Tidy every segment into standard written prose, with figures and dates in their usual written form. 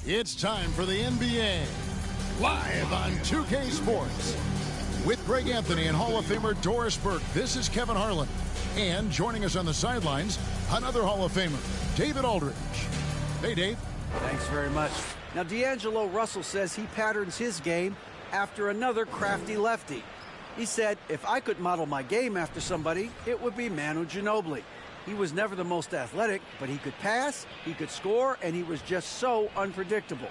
It's time for the NBA, live on 2K Sports. With Greg Anthony and Hall of Famer Doris Burke, this is Kevin Harlan. And joining us on the sidelines, another Hall of Famer, David Aldridge. Hey, Dave. Thanks very much. Now, D'Angelo Russell says he patterns his game after another crafty lefty. He said, if I could model my game after somebody, it would be Manu Ginobili. He was never the most athletic, but he could pass, he could score, and he was just so unpredictable.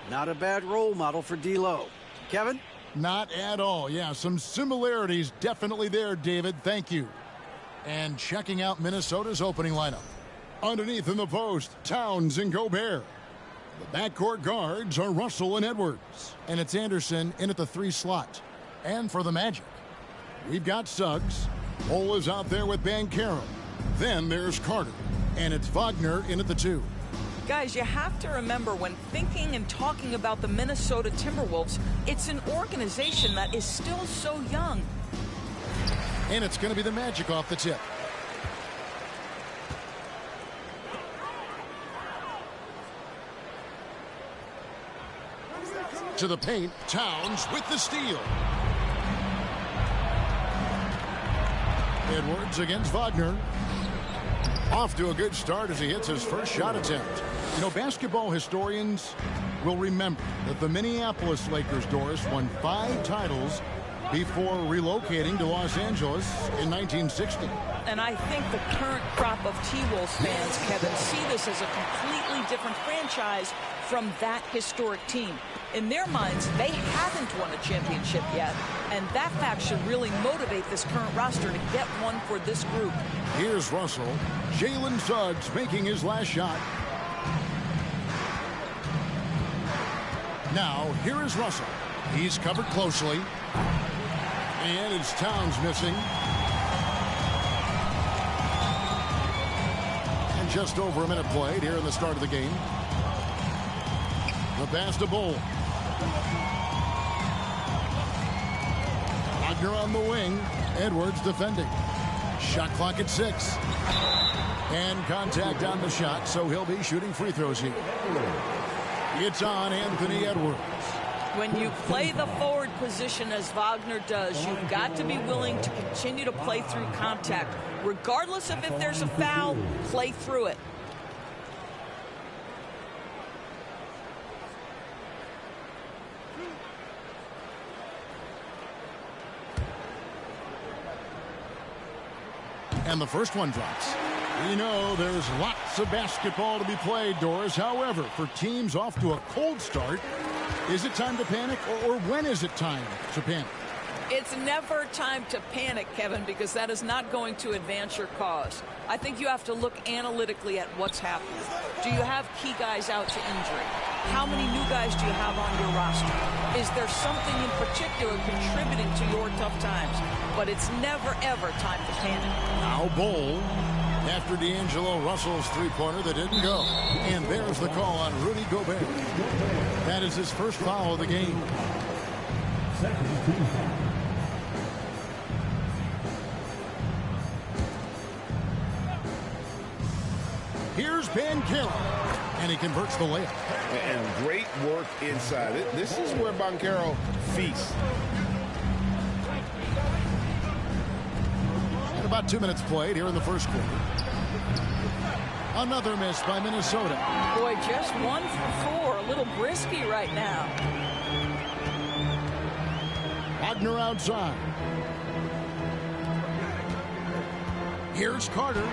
Not a bad role model for D'Lo. Kevin? Not at all. Yeah, some similarities definitely there, David. Thank you. And checking out Minnesota's opening lineup. Underneath in the post, Towns and Gobert. The backcourt guards are Russell and Edwards. And it's Anderson in at the 3 slot. And for the Magic, we've got Suggs. Cole is out there with Banchero. Then there's Carter. And it's Wagner in at the 2. Guys, you have to remember when thinking and talking about the Minnesota Timberwolves, it's an organization that is still so young. And it's going to be the Magic off the tip. To the paint, Towns with the steal. Edwards against Wagner. Off to a good start as he hits his first shot attempt. You know, basketball historians will remember that the Minneapolis Lakers, Doris, won 5 titles before relocating to Los Angeles in 1960. And I think the current crop of T-Wolves fans, Kevin, see this as a completely different franchise from that historic team. In their minds, they haven't won a championship yet, and that fact should really motivate this current roster to get one for this group. Here's Russell. Jalen Suggs making his last shot. Now, here is Russell. He's covered closely. And it's Towns missing. And just over a minute played here in the start of the game. The pass to Bull. Wagner on the wing. Edwards defending. Shot clock at 6. And contact on the shot, so he'll be shooting free throws here. It's on Anthony Edwards. When you play the forward position as Wagner does, you've got to be willing to continue to play through contact. Regardless of if there's a foul, play through it. And the first one drops. We know there's lots of basketball to be played, Doris. However, for teams off to a cold start, is it time to panic, or when is it time to panic? It's never time to panic, Kevin, because that is not going to advance your cause. I think you have to look analytically at what's happening. Do you have key guys out to injury? How many new guys do you have on your roster? Is there something in particular contributing to your tough times? But it's never, ever time to panic. Now Bull after D'Angelo Russell's three-pointer that didn't go. And there's the call on Rudy Gobert. That is his first foul of the game. Here's Banchero, and he converts the layup. And great work inside. This is where Banchero feasts. And about 2 minutes played here in the first quarter. Another miss by Minnesota. Boy, just 1 for 4. A little brisky right now. Wagner outside. Here's Carter.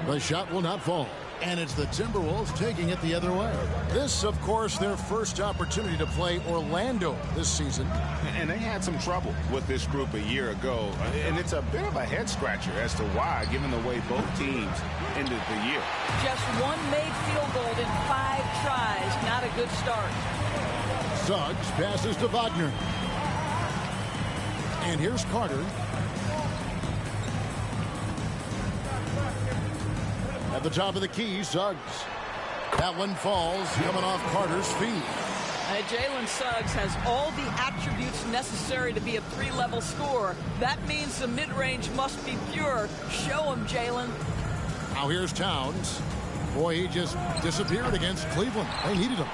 The shot will not fall. And it's the Timberwolves taking it the other way. This, of course, their first opportunity to play Orlando this season. And they had some trouble with this group a year ago. And it's a bit of a head-scratcher as to why, given the way both teams ended the year. Just 1 made field goal in 5 tries. Not a good start. Suggs passes to Wagner. And here's Carter. At the top of the key, Suggs. That one falls, coming off Carter's feet. Jalen Suggs has all the attributes necessary to be a 3-level scorer. That means the mid-range must be pure. Show him, Jalen. Now here's Towns. Boy, he just disappeared against Cleveland. They needed him.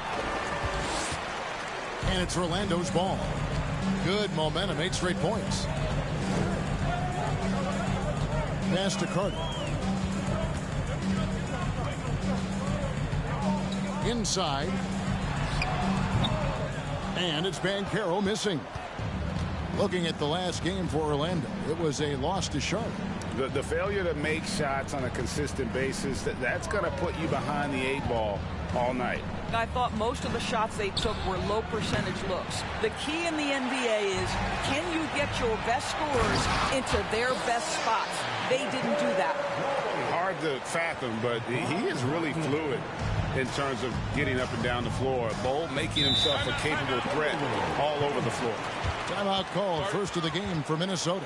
And it's Orlando's ball. Good momentum, 8 straight points. Pass to Carter. Inside. And it's Banchero missing. Looking at the last game for Orlando, it was a loss to Charlotte. The failure to make shots on a consistent basis, that's going to put you behind the 8 ball all night. I thought most of the shots they took were low percentage looks. The key in the NBA is, can you get your best scorers into their best spots? They didn't do that. Hard to fathom, but he is really fluid in terms of getting up and down the floor. Bo making himself a capable threat all over the floor. Timeout called, first of the game for Minnesota.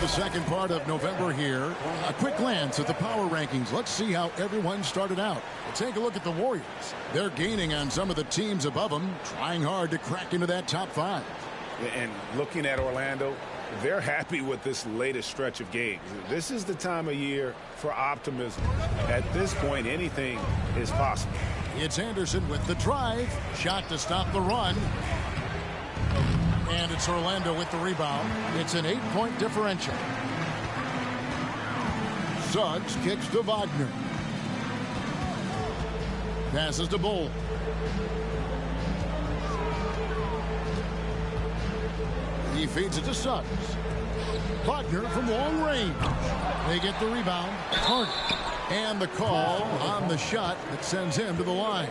The second part of November here. A quick glance at the power rankings. Let's see how everyone started out. We'll take a look at the Warriors. They're gaining on some of the teams above them, trying hard to crack into that top 5. And looking at Orlando, they're happy with this latest stretch of games. This is the time of year for optimism. At this point, anything is possible. It's Anderson with the drive. Shot to stop the run. And it's Orlando with the rebound. It's an 8-point differential. Suggs kicks to Wagner. Passes to Bull. He feeds it to Suggs. Wagner from long range. They get the rebound. Carter. And the call on the shot that sends him to the line.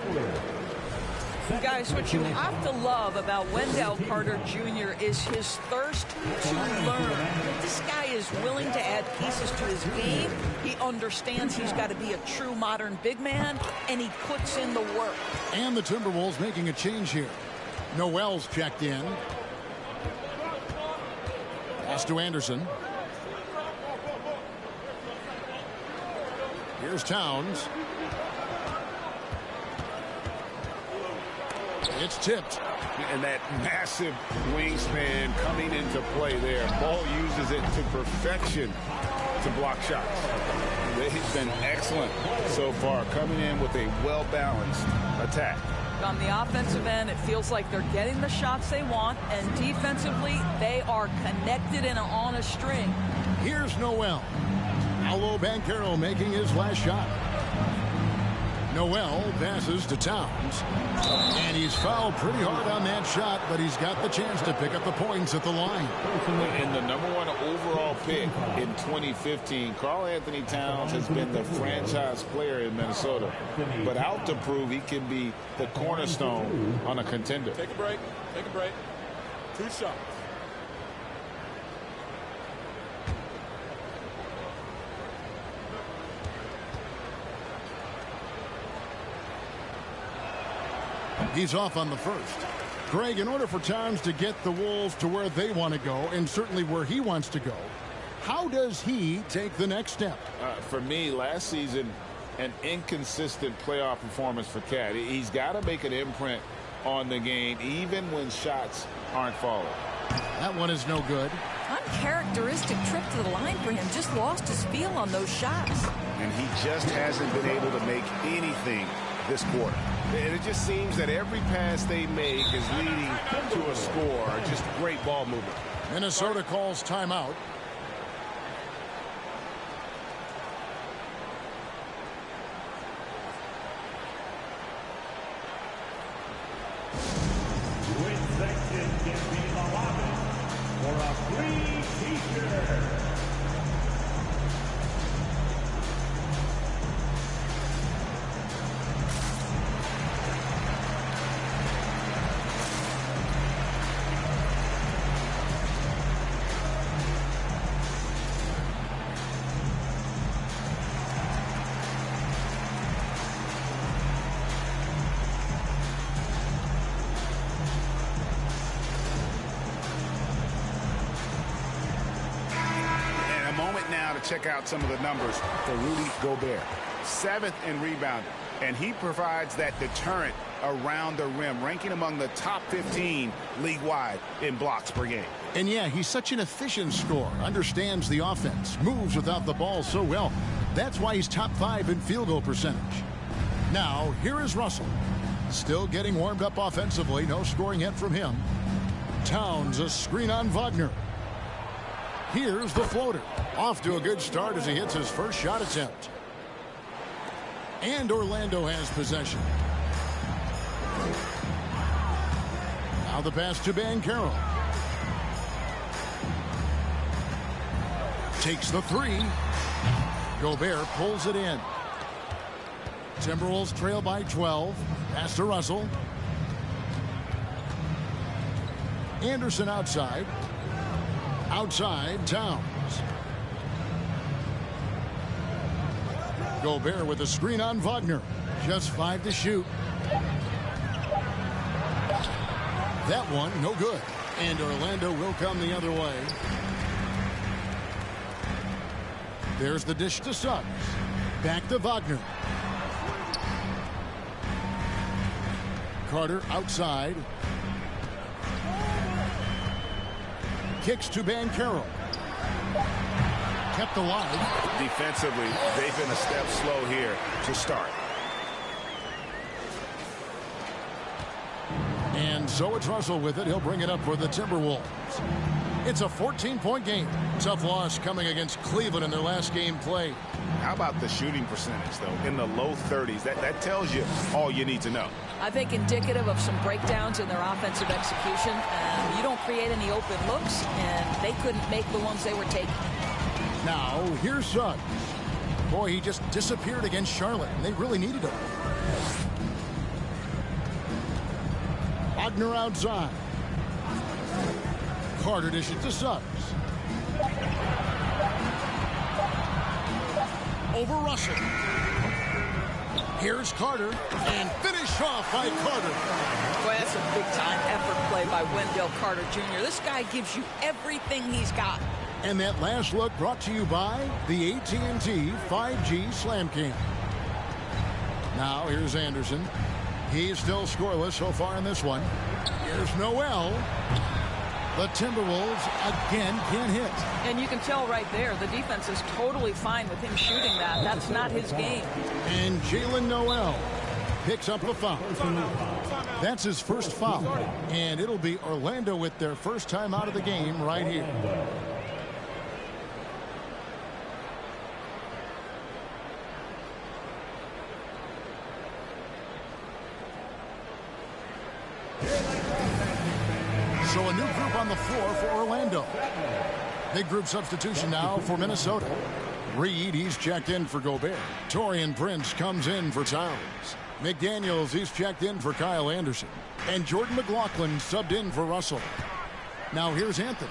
Guys, what you have to love about Wendell Carter Jr. is his thirst to learn. This guy is willing to add pieces to his game. He understands he's got to be a true modern big man, and he puts in the work. And the Timberwolves making a change here. Noel's checked in. Pass to Anderson. Here's Towns. It's tipped. And that massive wingspan coming into play there. Ball uses it to perfection to block shots. They've been excellent so far, coming in with a well-balanced attack. On the offensive end, it feels like they're getting the shots they want, and defensively, they are connected and on a string. Here's Noel. Paolo Banchero making his last shot. Noel passes to Towns. And he's fouled pretty hard on that shot, but he's got the chance to pick up the points at the line. And the #1 overall pick in 2015, Karl-Anthony Towns has been the franchise player in Minnesota, but out to prove he can be the cornerstone on a contender. Take a break. Take a break. 2 shots. He's off on the first. Greg, in order for Towns to get the Wolves to where they want to go, and certainly where he wants to go, how does he take the next step? For me, last season, an inconsistent playoff performance for Cat. He's got to make an imprint on the game, even when shots aren't falling. That one is no good. Uncharacteristic trip to the line for him. Just lost his feel on those shots. And he just hasn't been able to make anything this quarter. And it just seems that every pass they make is leading to a score. Just great ball movement. Minnesota calls timeout. Which section can be allotted for a free t-shirt? Check out some of the numbers for Rudy Gobert. 7th in rebounding, and he provides that deterrent around the rim, ranking among the top 15 league-wide in blocks per game. And yeah, he's such an efficient scorer, understands the offense, moves without the ball so well. That's why he's top 5 in field goal percentage. Now, here is Russell. Still getting warmed up offensively, no scoring yet from him. Towns, a screen on Wagner. Here's the floater. Off to a good start as he hits his first shot attempt. And Orlando has possession. Now the pass to Banchero. Takes the three. Gobert pulls it in. Timberwolves trail by 12. Pass to Russell. Anderson outside. Outside, Towns. Gobert with a screen on Wagner. Just 5 to shoot. That one, no good. And Orlando will come the other way. There's the dish to Suggs. Back to Wagner. Carter outside. Kicks to Banchero. Kept alive. Defensively, they've been a step slow here to start. And so it's Russell with it. He'll bring it up for the Timberwolves. It's a 14-point game. Tough loss coming against Cleveland in their last game played. How about the shooting percentage, though? In the low 30s. That tells you all you need to know. I think indicative of some breakdowns in their offensive execution. You don't create any open looks, and they couldn't make the ones they were taking. Now, here's Suggs. Boy, he just disappeared against Charlotte, and they really needed him. Wagner outside. Carter dishes to Suggs. Over Russell. Here's Carter, and finish off by Carter. Boy, that's a big-time effort play by Wendell Carter Jr. This guy gives you everything he's got. And that last look brought to you by the AT&T 5G Slam Cam. Now here's Anderson. He's still scoreless so far in this one. Here's Noel. The Timberwolves again can't hit. And you can tell right there, the defense is totally fine with him shooting that. That's not his game. And Jalen Noel picks up a foul. That's his first foul. And it'll be Orlando with their first time out of the game right here. So a new group on the floor for Orlando. Big group substitution now for Minnesota. Reed, he's checked in for Gobert. Taurean Prince comes in for Towns. McDaniels, he's checked in for Kyle Anderson. And Jordan McLaughlin subbed in for Russell. Now here's Anthony,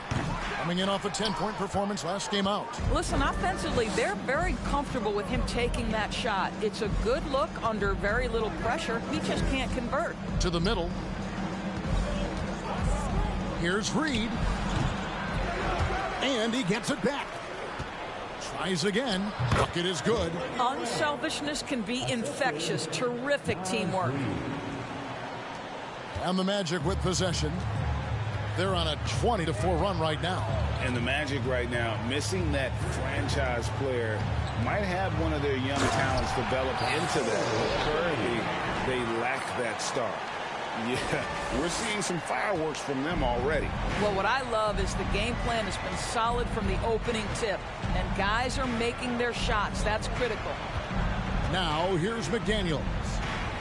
coming in off a 10-point performance last game out. Listen, offensively, they're very comfortable with him taking that shot. It's a good look under very little pressure. He just can't convert. To the middle. Here's Reed. And he gets it back. Tries again. Bucket is good. Unselfishness can be infectious. Terrific teamwork. And the Magic with possession. They're on a 20-4 run right now. And the Magic right now, missing that franchise player, might have one of their young talents develop into that. Currently, they lack that star. Yeah, we're seeing some fireworks from them already. Well, what I love is the game plan has been solid from the opening tip. And guys are making their shots. That's critical. Now, here's McDaniels.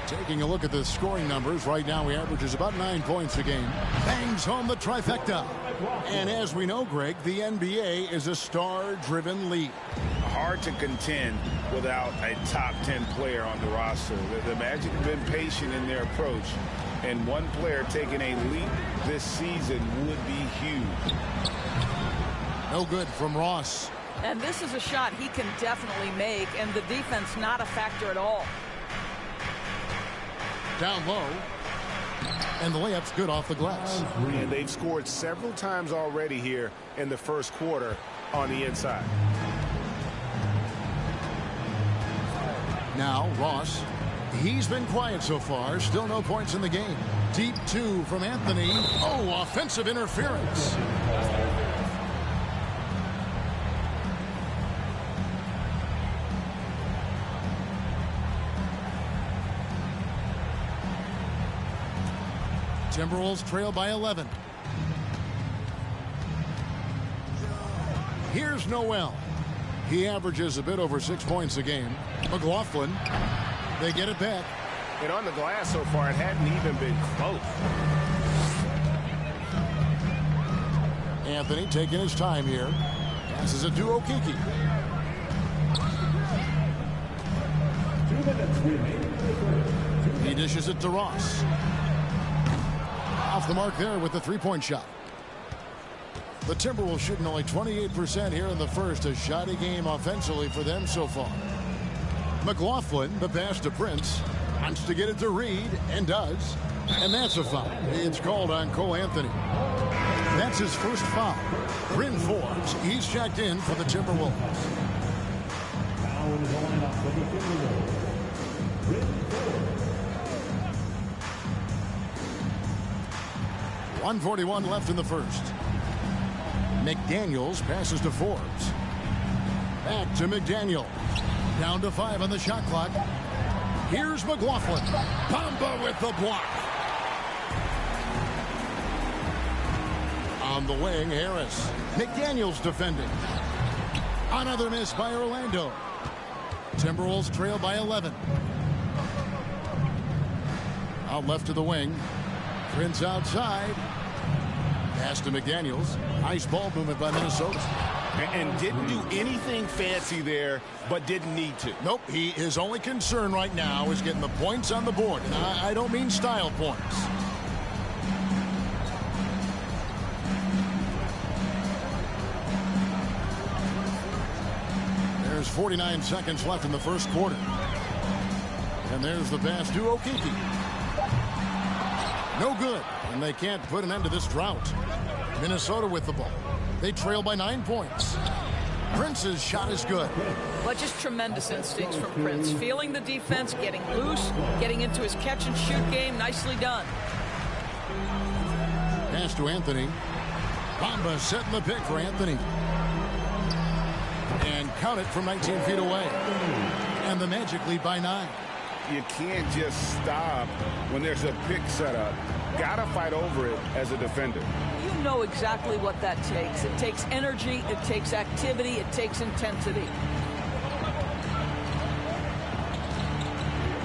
Taking a look at the scoring numbers, right now he averages about 9 points a game. Bangs home the trifecta. And as we know, Greg, the NBA is a star-driven league. Hard to contend without a top 10 player on the roster. The Magic have been patient in their approach, and one player taking a leap this season would be huge. No good from Ross. And this is a shot he can definitely make, and the defense not a factor at all. Down low. And the layup's good off the glass. And they've scored several times already here in the first quarter on the inside. Now Ross. He's been quiet so far. Still no points in the game. Deep two from Anthony. Oh, offensive interference. Timberwolves trail by 11. Here's Noel. He averages a bit over 6 points a game. McLaughlin. They get it back. And on the glass so far, it hadn't even been close. Anthony taking his time here. Passes it to Okeke. 2 minutes remaining. He dishes it to Ross. Off the mark there with the three-point shot. The Timberwolves shooting only 28% here in the first. A shoddy game offensively for them so far. McLaughlin, the pass to Prince. Wants to get it to Reed, and does. And that's a foul. It's called on Cole Anthony. That's his first foul. Bryn Forbes, he's checked in for the Timberwolves. Now in the lineup for the Timberwolves, Bryn Forbes. 1:41 left in the first. McDaniels passes to Forbes. Back to McDaniel. Down to 5 on the shot clock. Here's McLaughlin. Bamba with the block. On the wing, Harris. McDaniels defending. Another miss by Orlando. Timberwolves trail by 11. Out left to the wing. Prince outside. Pass to McDaniels. Nice ball movement by Minnesota. And didn't do anything fancy there, but didn't need to. Nope, his only concern right now is getting the points on the board. And I don't mean style points. There's 49 seconds left in the first quarter. And there's the pass to Okeke. No good, and they can't put an end to this drought. Minnesota with the ball. They trail by 9 points. Prince's shot is good. But just tremendous instincts from Prince. Feeling the defense, getting loose, getting into his catch-and-shoot game. Nicely done. Pass to Anthony. Bamba setting the pick for Anthony. And count it from 19 feet away. And the Magic lead by 9. You can't just stop when there's a pick set up. Gotta fight over it as a defender. You know exactly what that takes. It takes energy, it takes activity, it takes intensity.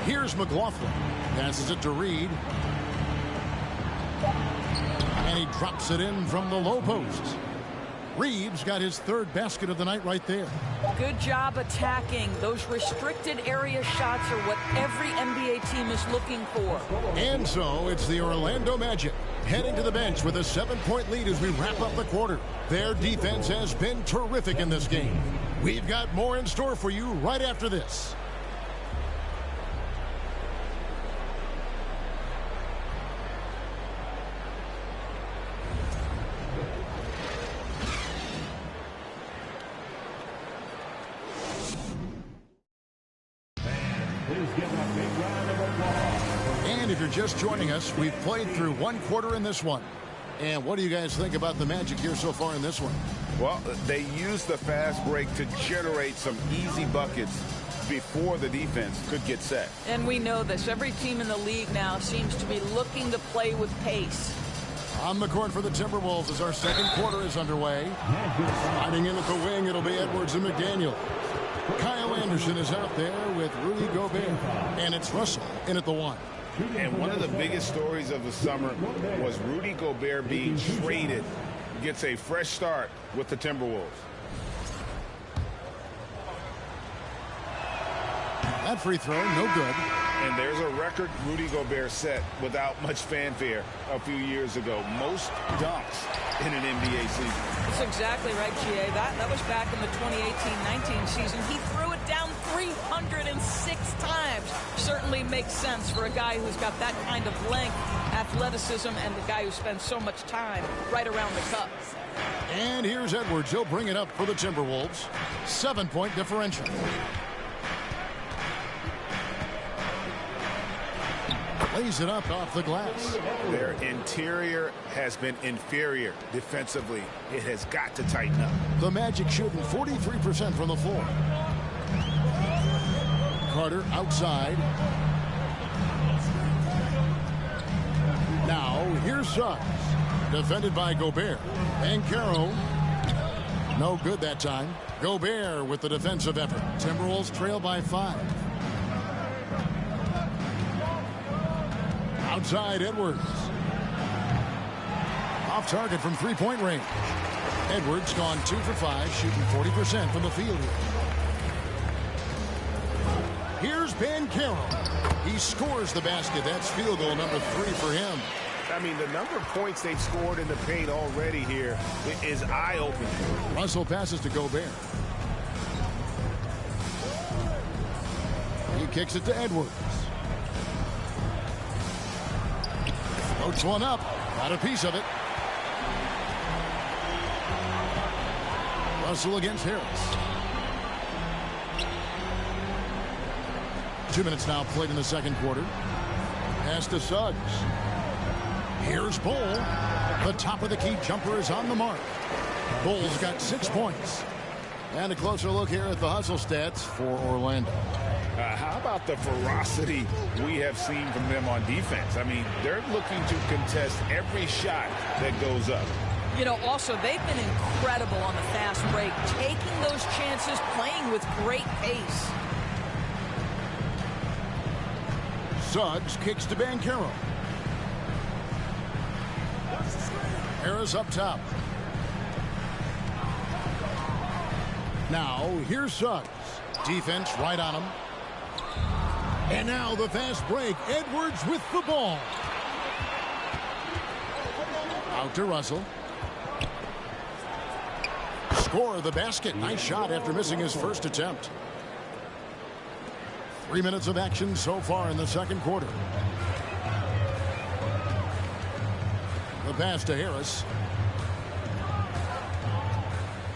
Here's McLaughlin. Passes it to Reed. And he drops it in from the low post. Reeves got his third basket of the night right there. Good job attacking. Those restricted area shots are what every NBA team is looking for. And so it's the Orlando Magic heading to the bench with a 7-point lead as we wrap up the quarter. Their defense has been terrific in this game. We've got more in store for you right after this. And if you're just joining us, we've played through one quarter in this one. And what do you guys think about the Magic here so far in this one? Well, they used the fast break to generate some easy buckets before the defense could get set. And we know this. Every team in the league now seems to be looking to play with pace. On the court for the Timberwolves as our second quarter is underway. Sliding in at the wing, it'll be Edwards and McDaniel. Kyle Anderson is out there with Rudy Gobert. And it's Russell in at the 1. And one of the biggest stories of the summer was Rudy Gobert being traded. Gets a fresh start with the Timberwolves. That free throw, no good. And there's a record Rudy Gobert set without much fanfare a few years ago. Most dunks in an NBA season. That's exactly right, GA. That was back in the 2018-19 season. He threw it down 306 times. Certainly makes sense for a guy who's got that kind of length, athleticism, and the guy who spends so much time right around the cup. And here's Edwards. He'll bring it up for the Timberwolves. 7-point differential. Lays it up off the glass. Their interior has been inferior defensively. It has got to tighten up. The Magic shooting 43% from the floor. Carter outside. Now here's Suggs. Defended by Gobert. And Caro. No good that time. Gobert with the defensive effort. Timberwolves trail by 5. Outside Edwards. Off target from 3-point range. Edwards gone 2 for 5, shooting 40% from the field here. Here's Caro. He scores the basket. That's field goal number 3 for him. I mean, the number of points they've scored in the paint already here is eye-opening. Russell passes to Gobert. He kicks it to Edwards. Floats one up. Got a piece of it. Russell against Harris. 2 minutes now played in the second quarter. Pass to Suggs. Here's Bull. The top of the key jumper is on the mark. Bull's got 6 points. And a closer look here at the hustle stats for Orlando. How about the ferocity we have seen from them on defense? I mean, they're looking to contest every shot that goes up. You know, also, they've been incredible on the fast break, taking those chances, playing with great pace. Suggs kicks to Caro. Harris up top. Now, here's Suggs. Defense right on him. And now the fast break. Edwards with the ball. Out to Russell. Score the basket. Nice shot after missing his first attempt. 3 minutes of action so far in the second quarter. The pass to Harris.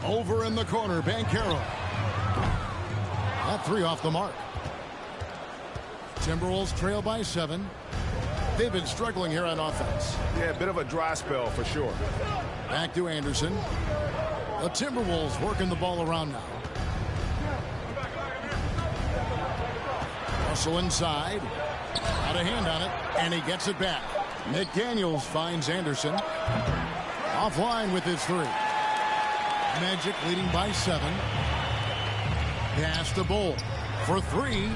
Over in the corner, Caro. That 3 off the mark. Timberwolves trail by 7. They've been struggling here on offense. Yeah, a bit of a dry spell for sure. Back to Anderson. The Timberwolves working the ball around now. Russell inside. Got a hand on it, and he gets it back. McDaniels finds Anderson. Offline with his 3. Magic leading by 7. Pass to Bull for 3.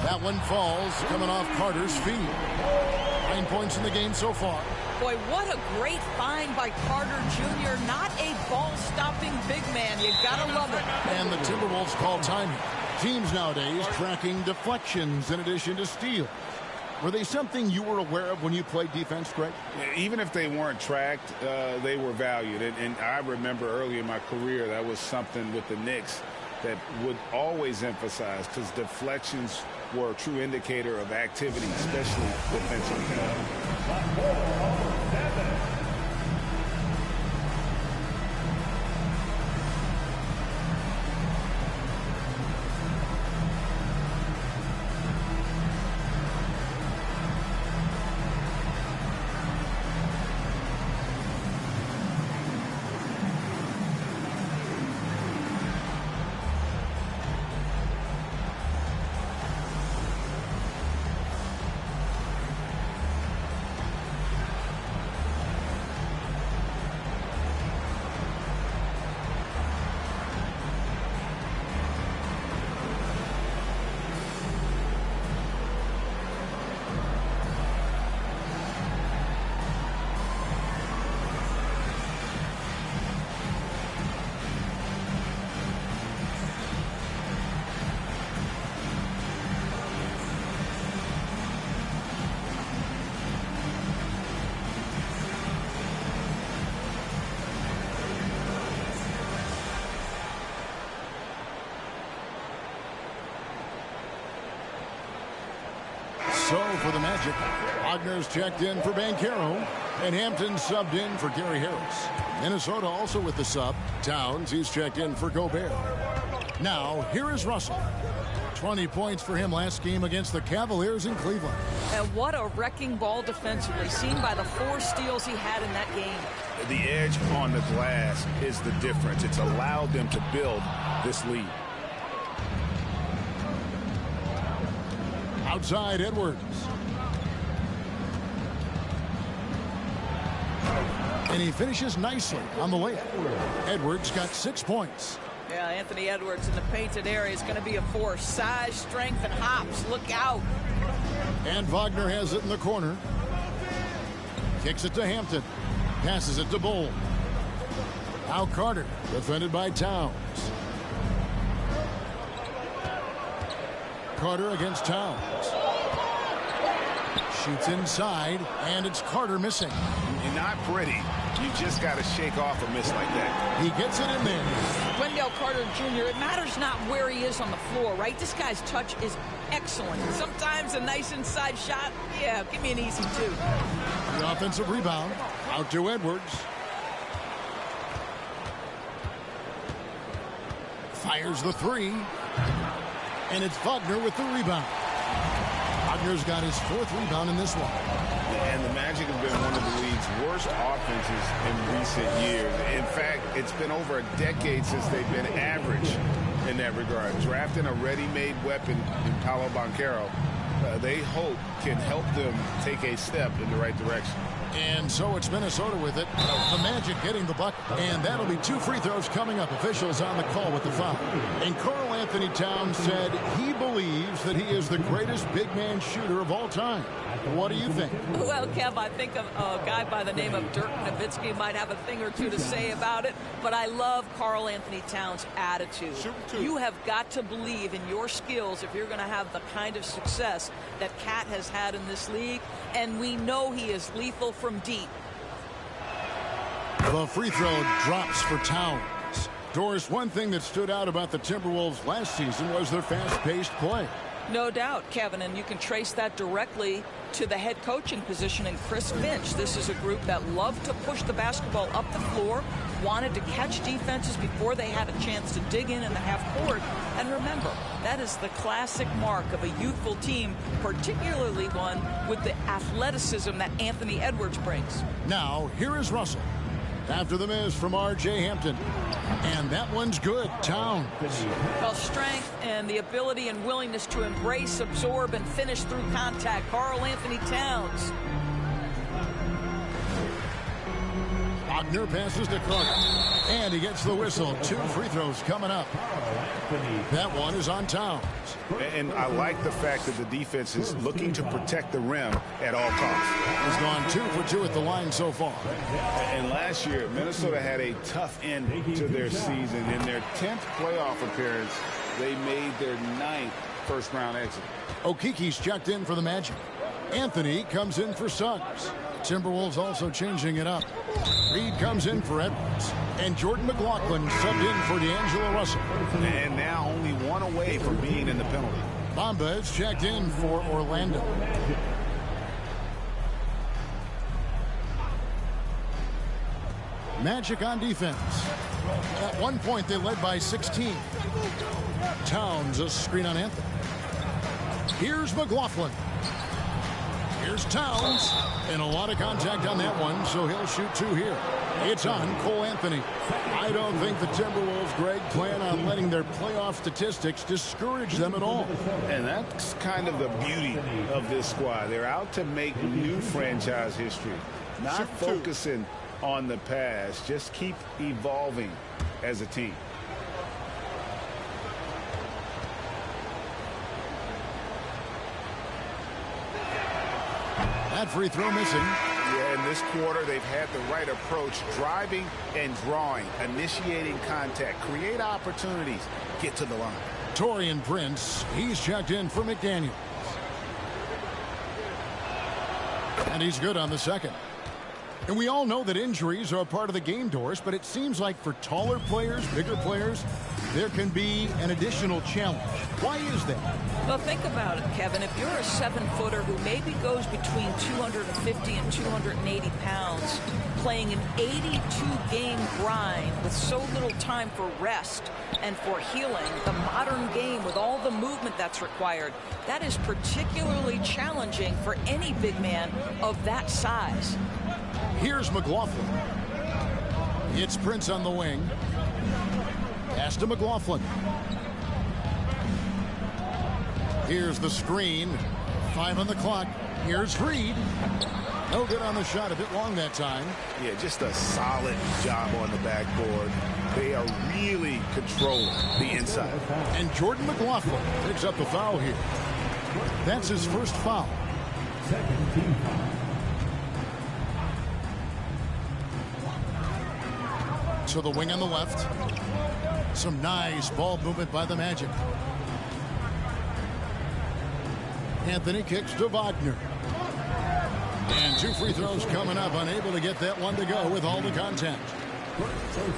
That one falls, coming off Carter's feet. 9 points in the game so far. Boy, what a great find by Carter Jr. Not a ball-stopping big man. You gotta love it. And the Timberwolves call timing. Teams nowadays tracking deflections in addition to steals. Were they something you were aware of when you played defense, Greg? Even if they weren't tracked, they were valued. And I remember early in my career, that was something with the Knicks that would always emphasize, because deflections were a true indicator of activity, especially defensively. for the Magic. Wagner's checked in for Banchero, and Hampton subbed in for Gary Harris. Minnesota also with the sub. Towns, he's checked in for Gobert. Now, here is Russell. 20 points for him last game against the Cavaliers in Cleveland. And what a wrecking ball defensively, seen by the 4 steals he had in that game. The edge on the glass is the difference. It's allowed them to build this lead. Outside Edwards. And he finishes nicely on the layup. Edwards got 6 points. Yeah, Anthony Edwards in the painted area is going to be a force. Size, strength, and hops. Look out. And Wagner has it in the corner. Kicks it to Hampton. Passes it to Bull. Now Carter, defended by Towns. Carter against Towns. Shoots inside, and it's Carter missing. You're not pretty. You just got to shake off a miss like that. He gets it in there. Wendell Carter Jr., it matters not where he is on the floor, right? This guy's touch is excellent. Sometimes a nice inside shot, yeah, give me an easy 2. The offensive rebound. Out to Edwards. Fires the 3. And it's Wagner with the rebound. Wagner's got his 4th rebound in this one. And the Magic have been one of the league's worst offenses in recent years. In fact, it's been over a decade since they've been average in that regard. Drafting a ready-made weapon in Paolo Banchero, they hope can help them take a step in the right direction. And so it's Minnesota with it. The Magic getting the bucket. And that'll be 2 free throws coming up. Officials on the call with the foul. And Karl Anthony Towns said he believes that he is the greatest big man shooter of all time. What do you think? Well, Kev, I think of a guy by the name of Dirk Nowitzki might have a thing or two to say about it, but I love Karl Anthony Towns' attitude. You have got to believe in your skills if you're going to have the kind of success that Cat has had in this league, and we know he is lethal from deep. The free throw drops for Towns. Doris, one thing that stood out about the Timberwolves last season was their fast-paced play. No doubt, Kevin, and you can trace that directly to the head coaching position in Chris Finch. This is a group that loved to push the basketball up the floor, wanted to catch defenses before they had a chance to dig in the half court. And remember, that is the classic mark of a youthful team, particularly one with the athleticism that Anthony Edwards brings. Now, here is Russell. After the miss from R.J. Hampton. And that one's good. Towns. Well, strength and the ability and willingness to embrace, absorb, and finish through contact. Karl Anthony Towns. Wagner passes to Carter. And he gets the whistle. 2 free throws coming up. That one is on Towns. And I like the fact that the defense is looking to protect the rim at all costs. He's gone 2 for 2 at the line so far. And last year, Minnesota had a tough end to their season. In their 10th playoff appearance, they made their 9th first-round exit. Okiki's checked in for the Magic. Anthony comes in for Suggs. Timberwolves also changing it up. Reed comes in for Edwards. And Jordan McLaughlin subbed in for D'Angelo Russell. And now only 1 away from being in the penalty. Bamba is checked in for Orlando. Magic on defense. At one point, they led by 16. Towns, a screen on Anthony. Here's McLaughlin. Here's Towns. And a lot of contact on that one, so he'll shoot 2 here. It's on Cole Anthony. I don't think the Timberwolves, Greg, plan on letting their playoff statistics discourage them at all. And that's kind of the beauty of this squad. They're out to make new franchise history, not focusing on the past. Just keep evolving as a team. That free throw missing. Yeah, in this quarter, they've had the right approach, driving and drawing, initiating contact, create opportunities, get to the line. Taurean Prince, he's checked in for McDaniels. And he's good on the second. And we all know that injuries are a part of the game, Doris, but it seems like for taller players, bigger players, there can be an additional challenge. Why is that? Well, think about it, Kevin. If you're a 7-footer who maybe goes between 250 and 280 pounds, playing an 82-game grind with so little time for rest and for healing, the modern game with all the movement that's required, that is particularly challenging for any big man of that size. Here's McLaughlin. It's Prince on the wing. Pass to McLaughlin. Here's the screen. 5 on the clock. Here's Reed. No good on the shot. A bit long that time. Yeah, just a solid job on the backboard. They are really controlling the inside. And Jordan McLaughlin picks up the foul here. That's his first foul. Second team foul. To the wing on the left. Some nice ball movement by the Magic. Anthony kicks to Wagner. And 2 free throws coming up. Unable to get that one to go with all the contact.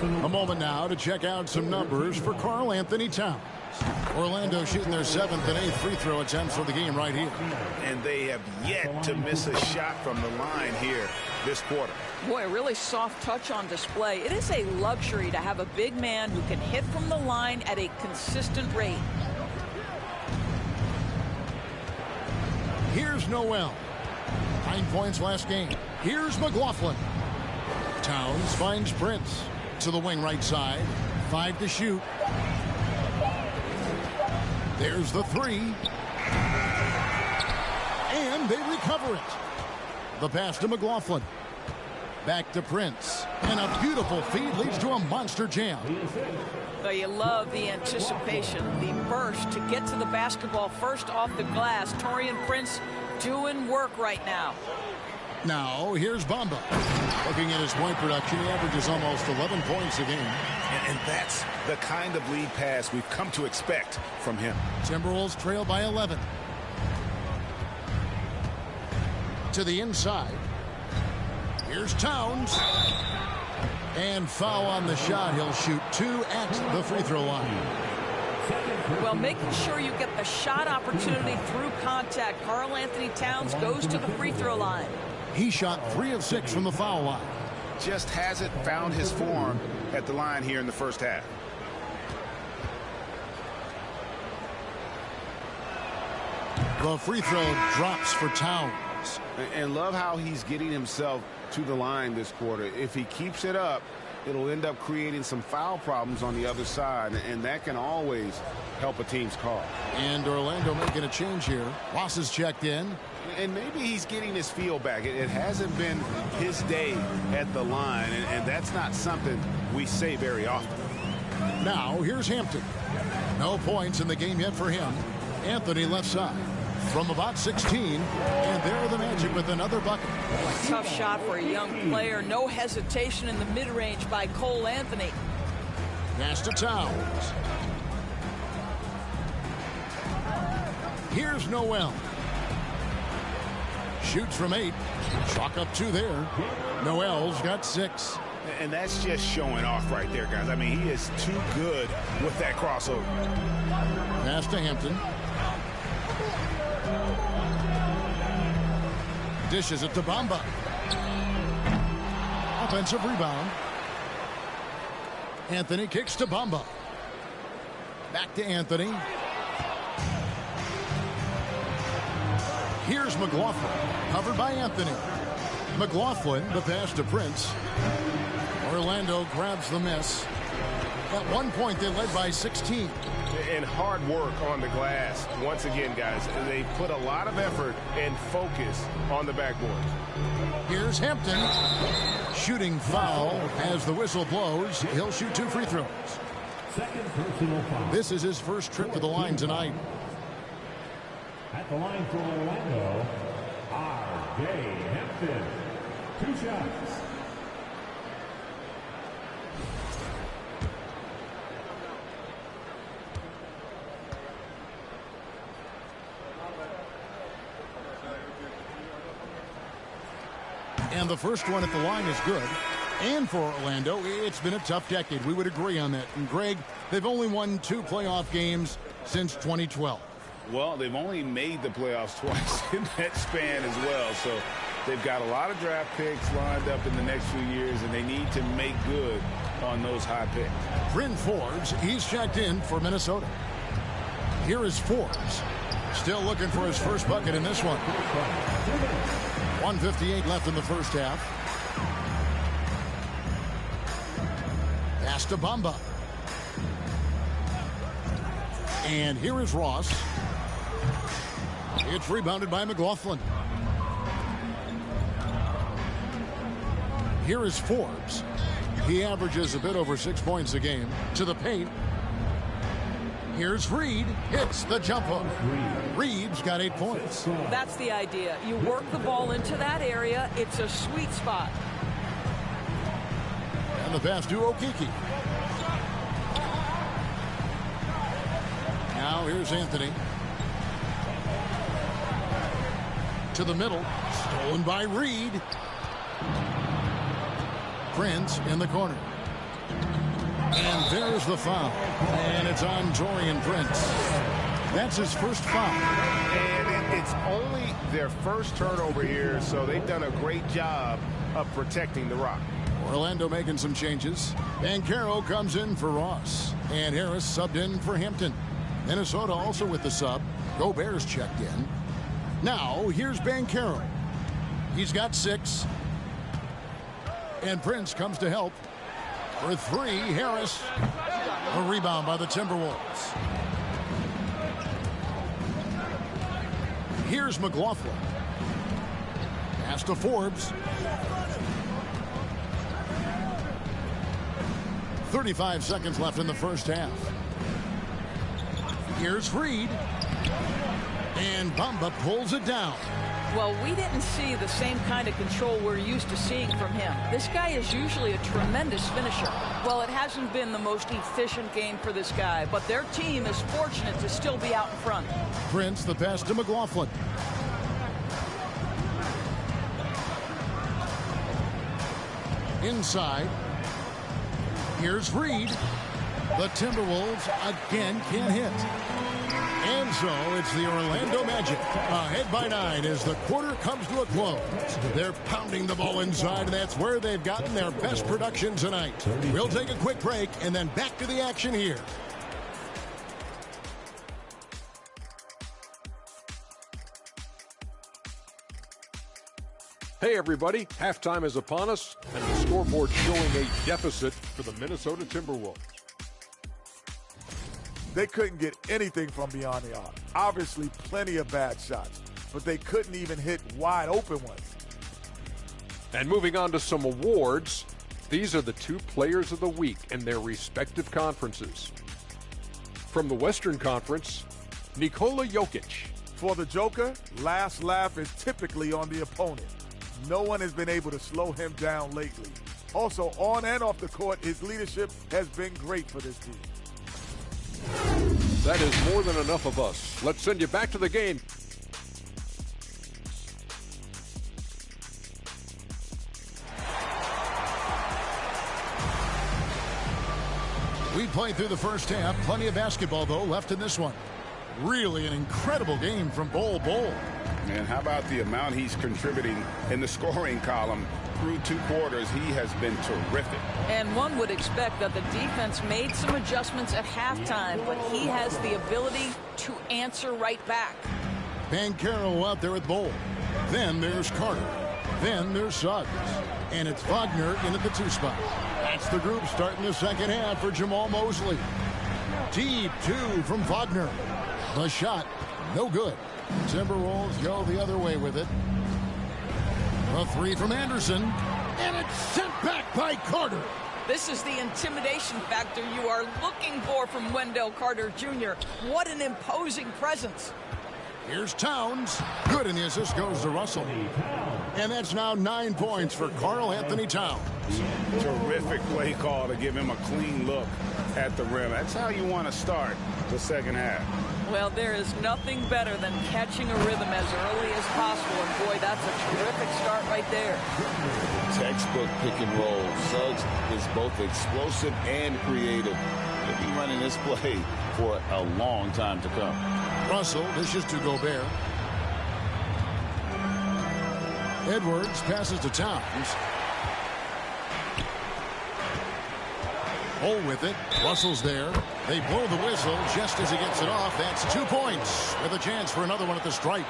A moment now to check out some numbers for Karl Anthony Towns. Orlando shooting their 7th and 8th free throw attempts for the game right here. And they have yet to miss a shot from the line here this quarter. Boy, a really soft touch on display. It is a luxury to have a big man who can hit from the line at a consistent rate. Here's Noel. 9 points last game. Here's McLaughlin. Towns finds Prince. To the wing right side. 5 to shoot. There's the 3. And they recover it. The pass to McLaughlin. Back to Prince. And a beautiful feed leads to a monster jam. Well, you love the anticipation, the burst to get to the basketball first off the glass. Taurean Prince doing work right now. Now, here's Bamba. Looking at his point production, he averages almost 11 points a game. And that's the kind of lead pass we've come to expect from him. Timberwolves trail by 11. To the inside. Here's Towns. And foul on the shot. He'll shoot 2 at the free throw line. Well, making sure you get the shot opportunity through contact. Karl Anthony Towns goes to the free throw line. He shot 3 of 6 from the foul line. Just hasn't found his form at the line here in the first half. The free throw drops for Towns. And love how he's getting himself to the line this quarter. If he keeps it up, it'll end up creating some foul problems on the other side, and that can always help a team's cause. And Orlando making a change here. Ross is checked in. And maybe he's getting his feel back. It hasn't been his day at the line, and that's not something we say very often. Now, here's Hampton. No points in the game yet for him. Anthony left side. From about 16, and there are the Magic with another bucket. Tough shot for a young player. No hesitation in the mid-range by Cole Anthony. Pass to Towns. Here's Noel. Shoots from 8. Chalk up 2 there. Noel's got 6. And that's just showing off right there, guys. I mean, he is too good with that crossover. Pass to Hampton. Dishes it to Bamba. Offensive rebound. Anthony kicks to Bamba. Back to Anthony. Here's McLaughlin. Covered by Anthony. McLaughlin, the pass to Prince. Orlando grabs the miss. At one point, they led by 16. And hard work on the glass. Once again, guys, they put a lot of effort and focus on the backboard. Here's Hampton. Shooting foul as the whistle blows. He'll shoot 2 free throws. Second personal foul. This is his first trip to the line tonight. At the line for Orlando, R.J. Hampton. 2 shots. And the first one at the line is good. And for Orlando, it's been a tough decade. We would agree on that. And Greg, they've only won 2 playoff games since 2012. Well, they've only made the playoffs twice in that span as well. So they've got a lot of draft picks lined up in the next few years, and they need to make good on those high picks. Bryn Forbes, he's checked in for Minnesota. Here is Forbes. Still looking for his first bucket in this one. 1:58 left in the first half. Pass to Bamba. And here is Ross. It's rebounded by McLaughlin. Here is Forbes. He averages a bit over 6 points a game. To the paint. Here's Reed. Hits the jump hook. Reed's got 8 points. That's the idea. You work the ball into that area. It's a sweet spot. And the pass to Okeke. Now here's Anthony. To the middle. Stolen by Reed. Prince in the corner. And there's the foul. And it's on Taurean Prince. That's his first foul. And it's only their first turnover here, so they've done a great job of protecting the rock. Orlando making some changes. Banchero comes in for Ross. And Harris subbed in for Hampton. Minnesota also with the sub. Gobert's checked in. Now, here's Banchero. He's got 6. And Prince comes to help. For 3, Harris. A rebound by the Timberwolves. Here's McLaughlin. Pass to Forbes. 35 seconds left in the first half. Here's Reed. And Bamba pulls it down. Well, we didn't see the same kind of control we're used to seeing from him. This guy is usually a tremendous finisher. Well, it hasn't been the most efficient game for this guy, but their team is fortunate to still be out in front. Prince, the pass to McLaughlin. Inside. Here's Reed. The Timberwolves again can't hit. And so it's the Orlando Magic ahead by 9 as the quarter comes to a close. They're pounding the ball inside, and that's where they've gotten their best production tonight. We'll take a quick break and then back to the action here. Hey everybody, halftime is upon us, and the scoreboard showing a deficit for the Minnesota Timberwolves. They couldn't get anything from beyond the arc. Obviously, plenty of bad shots, but they couldn't even hit wide open ones. And moving on to some awards, these are the 2 players of the week in their respective conferences. From the Western Conference, Nikola Jokic. For the Joker, last laugh is typically on the opponent. No one has been able to slow him down lately. Also, on and off the court, his leadership has been great for this team. That is more than enough of us. Let's send you back to the game. We played through the first half. Plenty of basketball, though, left in this one. Really an incredible game from Bol Bol. And how about the amount he's contributing in the scoring column through 2 quarters? He has been terrific. And one would expect that the defense made some adjustments at halftime, but he has the ability to answer right back. Banchero out there at Bol. Then there's Carter. Then there's Suggs. And it's Wagner in at the 2 spot. That's the group starting the second half for Jamal Mosley. Deep 2 from Wagner. The shot, no good. Timberwolves go the other way with it. A 3 from Anderson. And it's sent back by Carter. This is the intimidation factor you are looking for from Wendell Carter Jr. What an imposing presence. Here's Towns. Good, and the assist goes to Russell. And that's now 9 points for Karl Anthony Towns. Terrific play call to give him a clean look at the rim. That's how you want to start the second half. Well, there is nothing better than catching a rhythm as early as possible. And boy, that's a terrific start right there. Textbook pick and roll. Suggs is both explosive and creative. He'll be running this play for a long time to come. Russell dishes to Gobert. Edwards passes to Towns. Hole with it. Russell's there. They blow the whistle just as he gets it off. That's 2 points with a chance for another one at the stripe.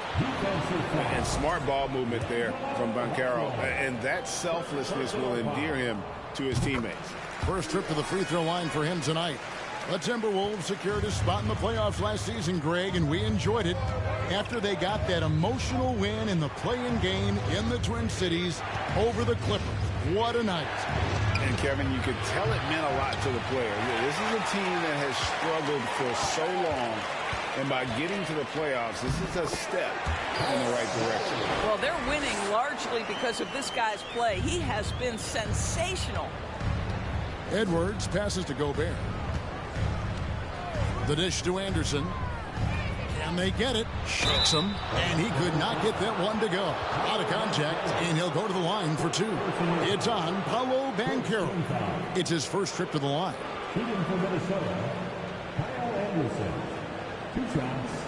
And smart ball movement there from Banchero. And that selflessness will endear him to his teammates. First trip to the free throw line for him tonight. The Timberwolves secured his spot in the playoffs last season, Greg, and we enjoyed it after they got that emotional win in the play-in game in the Twin Cities over the Clippers. What a night. And, Kevin, you could tell it meant a lot to the player. This is a team that has struggled for so long, and by getting to the playoffs, this is a step in the right direction. Well, they're winning largely because of this guy's play. He has been sensational. Edwards passes to Gobert. The dish to Anderson. Can they get it? Shakes him, and he could not get that one to go. Out of contact, and he'll go to the line for 2. It's on Paolo Banchero. It's his first trip to the line. Shooting for Minnesota, Kyle Anderson. 2 shots.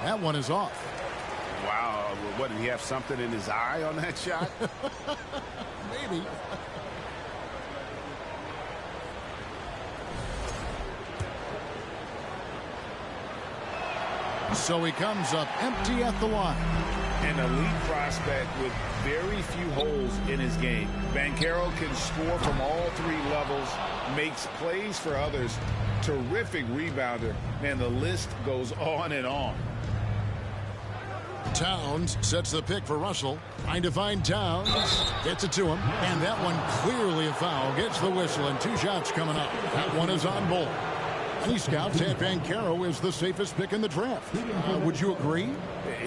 That one is off. Wow. What, did he have something in his eye on that shot? Maybe. So he comes up empty at the line. An elite prospect with very few holes in his game. Banchero can score from all 3 levels, makes plays for others, terrific rebounder, and the list goes on and on. Towns sets the pick for Russell. Trying to find Towns. Gets it to him. And that one clearly a foul. Gets the whistle and 2 shots coming up. That one is on board. Any scouts had Banchero as the safest pick in the draft. Would you agree?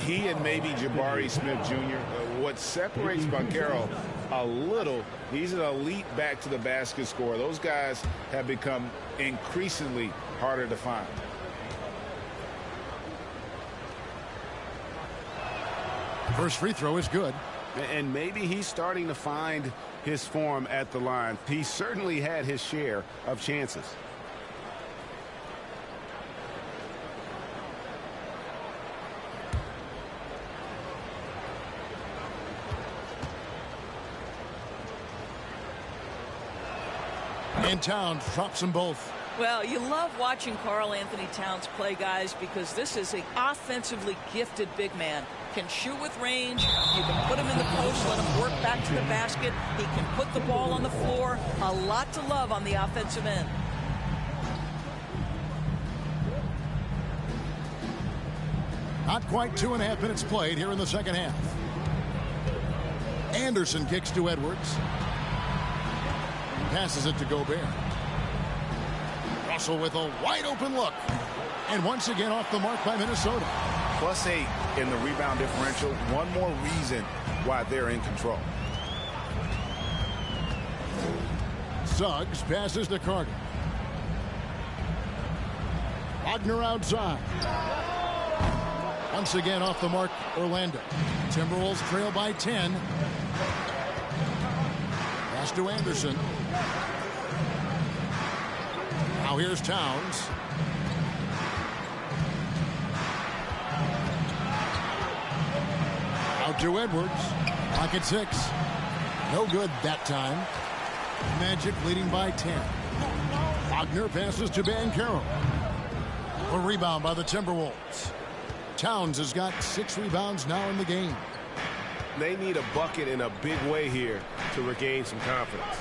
He and maybe Jabari Smith Jr. What separates Banchero a little, he's an elite back to the basket scorer. Those guys have become increasingly harder to find. First free throw is good. And maybe he's starting to find his form at the line. He certainly had his share of chances. And Towns drops them both. Well, you love watching Karl Anthony Towns play, guys, because this is an offensively gifted big man. Can shoot with range. You can put him in the post, let him work back to the basket. He can put the ball on the floor. A lot to love on the offensive end. Not quite 2.5 minutes played here in the second half. Anderson kicks to Edwards. Passes it to Gobert. Russell with a wide open look. And once again off the mark by Minnesota. +8 in the rebound differential. One more reason why they're in control. Suggs passes to Carter. Wagner outside. Once again off the mark, Orlando. Timberwolves trail by 10. Pass to Anderson. Now here's Towns. Out to Edwards. Pocket 6. No good that time. Magic leading by 10. Wagner passes to Banchero. A rebound by the Timberwolves. Towns has got 6 rebounds now in the game. They need a bucket in a big way here to regain some confidence.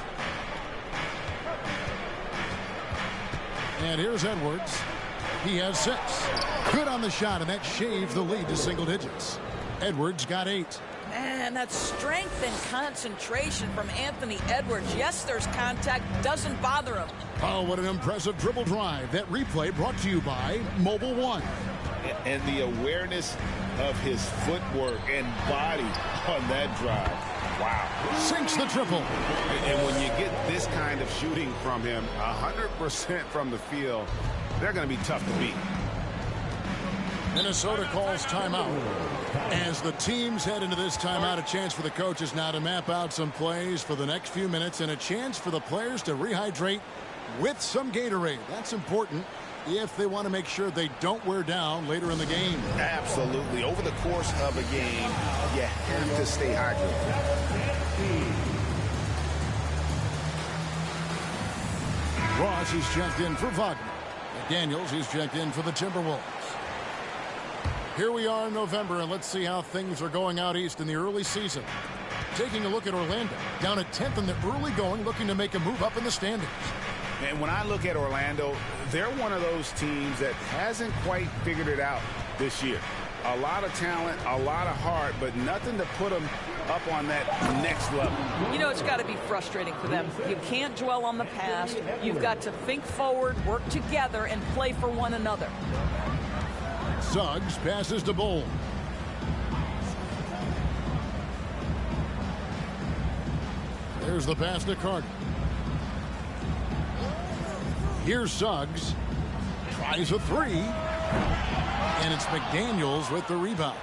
And here's Edwards. He has 6. Good on the shot, and that shaved the lead to single digits. Edwards got 8. Man, that strength and concentration from Anthony Edwards. Yes, there's contact. Doesn't bother him. Oh, what an impressive dribble drive. That replay brought to you by Mobile One. And the awareness of his footwork and body on that drive. Wow. Sinks the triple. And when you get this kind of shooting from him, 100% from the field, they're going to be tough to beat. Minnesota calls timeout. As the teams head into this timeout, a chance for the coaches now to map out some plays for the next few minutes and a chance for the players to rehydrate with some Gatorade. That's important if they want to make sure they don't wear down later in the game. Absolutely. Over the course of a game, you have to stay hydrated. Ross is checked in for Wagner. Daniels is checked in for the Timberwolves. Here we are in November, and let's see how things are going out east in the early season. Taking a look at Orlando, down at 10th in the early going, looking to make a move up in the standings. And when I look at Orlando, they're one of those teams that hasn't quite figured it out this year. A lot of talent, a lot of heart, but nothing to put them up on that next level. You know, it's got to be frustrating for them. You can't dwell on the past. You've got to think forward, work together, and play for one another. Suggs passes to Bull. There's the pass to Carter. Here's Suggs. Tries a three. And it's McDaniels with the rebound.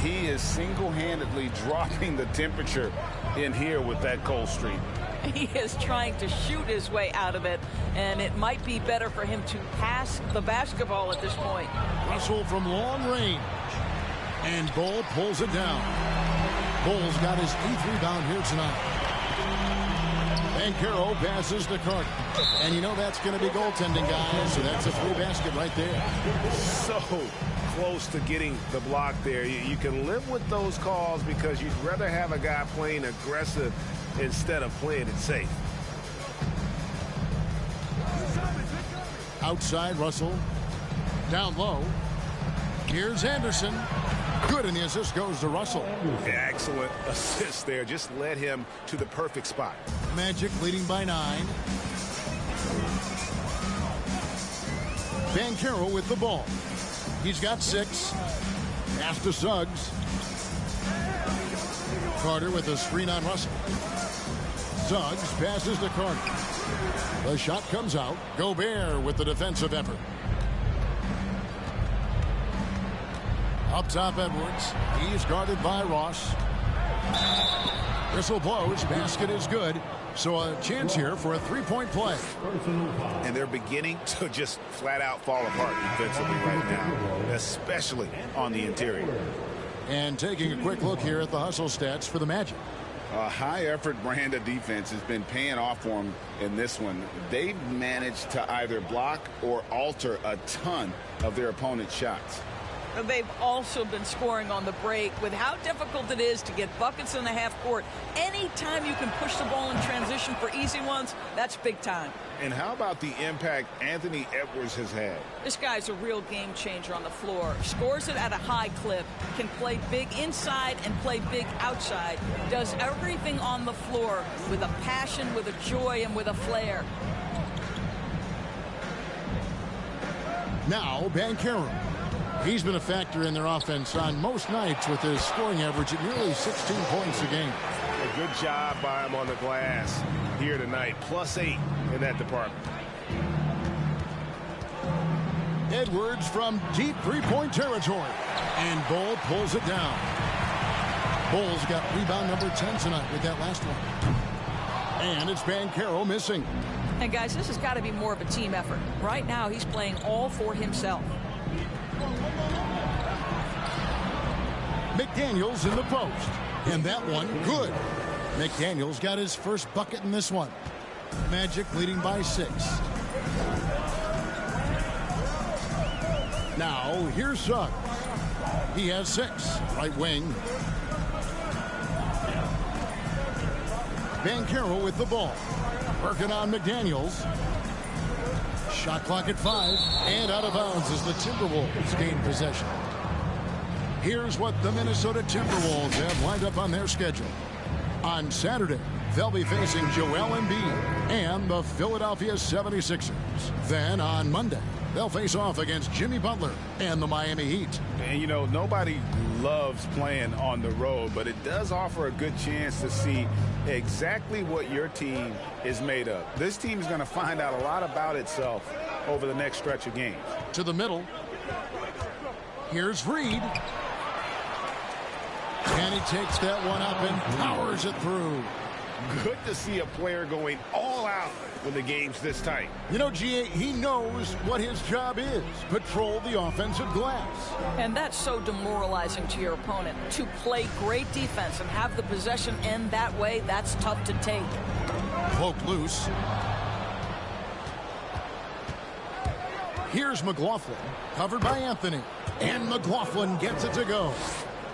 He is single-handedly dropping the temperature in here with that cold streak. He is trying to shoot his way out of it, and it might be better for him to pass the basketball at this point. Russell from long range. And Bull pulls it down. Bull's got his 8th rebound here tonight. Banchero passes to Carter. And you know that's going to be goaltending, guys, so that's a free basket right there. So close to getting the block there. You can live with those calls because you'd rather have a guy playing aggressive instead of playing it safe. Outside Russell. Down low. Here's Anderson. Good, and the assist goes to Russell. Excellent assist there. Just led him to the perfect spot. Magic leading by 9. Banchero with the ball. He's got 6. Pass to Suggs. Carter with a screen on Russell. Suggs passes to Carter. The shot comes out. Gobert with the defensive effort. Up top, Edwards. He's guarded by Ross. Whistle blows. Basket is good. So a chance here for a three-point play. And they're beginning to just flat out fall apart defensively right now, especially on the interior. And taking a quick look here at the hustle stats for the Magic. A high-effort brand of defense has been paying off for them in this one. They've managed to either block or alter a ton of their opponent's shots. They've also been scoring on the break. With how difficult it is to get buckets in the half court, anytime you can push the ball in transition for easy ones, that's big time. And how about the impact Anthony Edwards has had? This guy's a real game changer on the floor. Scores it at a high clip, can play big inside and play big outside. Does everything on the floor with a passion, with a joy, and with a flair. Now, Banchero. He's been a factor in their offense on most nights with his scoring average at nearly 16 points a game. A good job by him on the glass here tonight. +8 in that department. Edwards from deep three-point territory. And Bull pulls it down. Bull's got rebound number 10 tonight with that last one. And it's Banchero missing. And guys, this has got to be more of a team effort. Right now, he's playing all for himself. McDaniels in the post. And that one, good. McDaniels got his first bucket in this one. Magic leading by 6. Now, here's Suggs. He has 6. Right wing. Banchero with the ball. Working on McDaniels. Shot clock at 5. And out of bounds as the Timberwolves gain possession. Here's what the Minnesota Timberwolves have lined up on their schedule. On Saturday, they'll be facing Joel Embiid and the Philadelphia 76ers. Then on Monday, they'll face off against Jimmy Butler and the Miami Heat. And, you know, nobody loves playing on the road, but it does offer a good chance to see exactly what your team is made of. This team is going to find out a lot about itself over the next stretch of games. To the middle. Here's Reed. And he takes that one up and powers it through. Good to see a player going all out when the game's this tight. You know, G.A., he knows what his job is. Patrol the offensive glass. And that's so demoralizing to your opponent. To play great defense and have the possession end that way, that's tough to take. Poked loose. Here's McLaughlin, covered by Anthony. And McLaughlin gets it to go.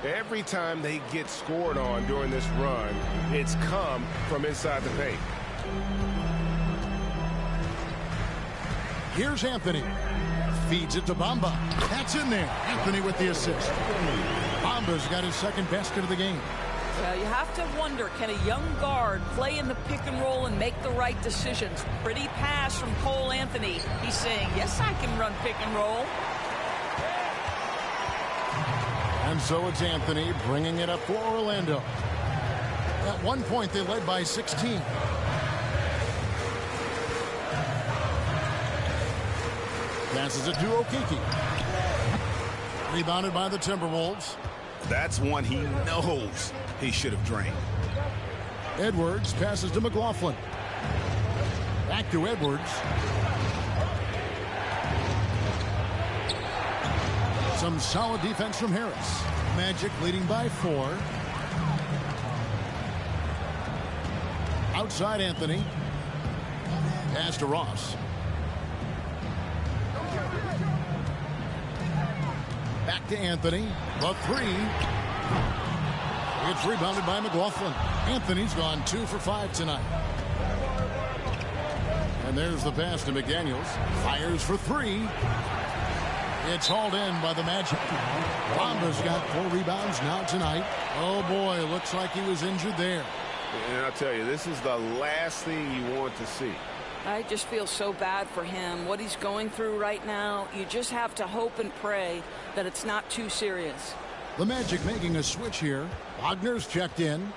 Every time they get scored on during this run, it's come from inside the paint. Here's Anthony. Feeds it to Bamba. That's in there. Anthony with the assist. Bamba's got his second basket of the game. Well, you have to wonder, can a young guard play in the pick and roll and make the right decisions? Pretty pass from Cole Anthony. He's saying, yes, I can run pick and roll. And so it's Anthony bringing it up for Orlando. At one point, they led by 16. Passes it to Okeke. Rebounded by the Timberwolves. That's one he knows he should have drained. Edwards passes to McLaughlin. Back to Edwards. Some solid defense from Harris. Magic leading by 4. Outside Anthony. Pass to Ross. Back to Anthony. The 3. It's rebounded by McLaughlin. Anthony's gone 2 for 5 tonight. And there's the pass to McDaniels. Fires for 3. It's hauled in by the Magic. Bamba's got 4 rebounds now tonight. Oh, boy, looks like he was injured there. And I'll tell you, this is the last thing you want to see. I just feel so bad for him. What he's going through right now, you just have to hope and pray that it's not too serious. The Magic making a switch here. Wagner's checked in.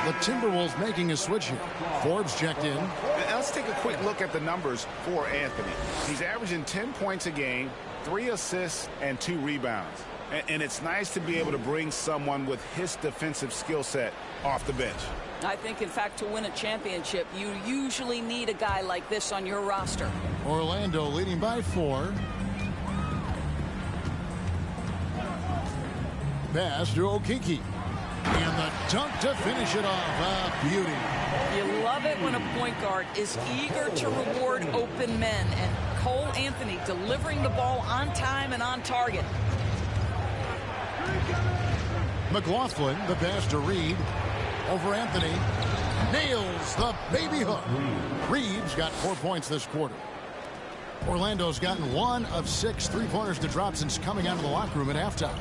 The Timberwolves making a switch here. Forbes checked in. And let's take a quick look at the numbers for Anthony. He's averaging 10 points a game, 3 assists, and 2 rebounds. And it's nice to be able to bring someone with his defensive skill set off the bench. I think, in fact, to win a championship, you usually need a guy like this on your roster. Orlando leading by 4. Pass to Okeke. And the dunk to finish it off. A beauty. You love it when a point guard is eager to reward open men. And Cole Anthony delivering the ball on time and on target. McLaughlin, the pass to Reed. Over Anthony. Nails the baby hook. Reed's got 4 points this quarter. Orlando's gotten 1 of 6 3-pointers to drop since coming out of the locker room at halftime.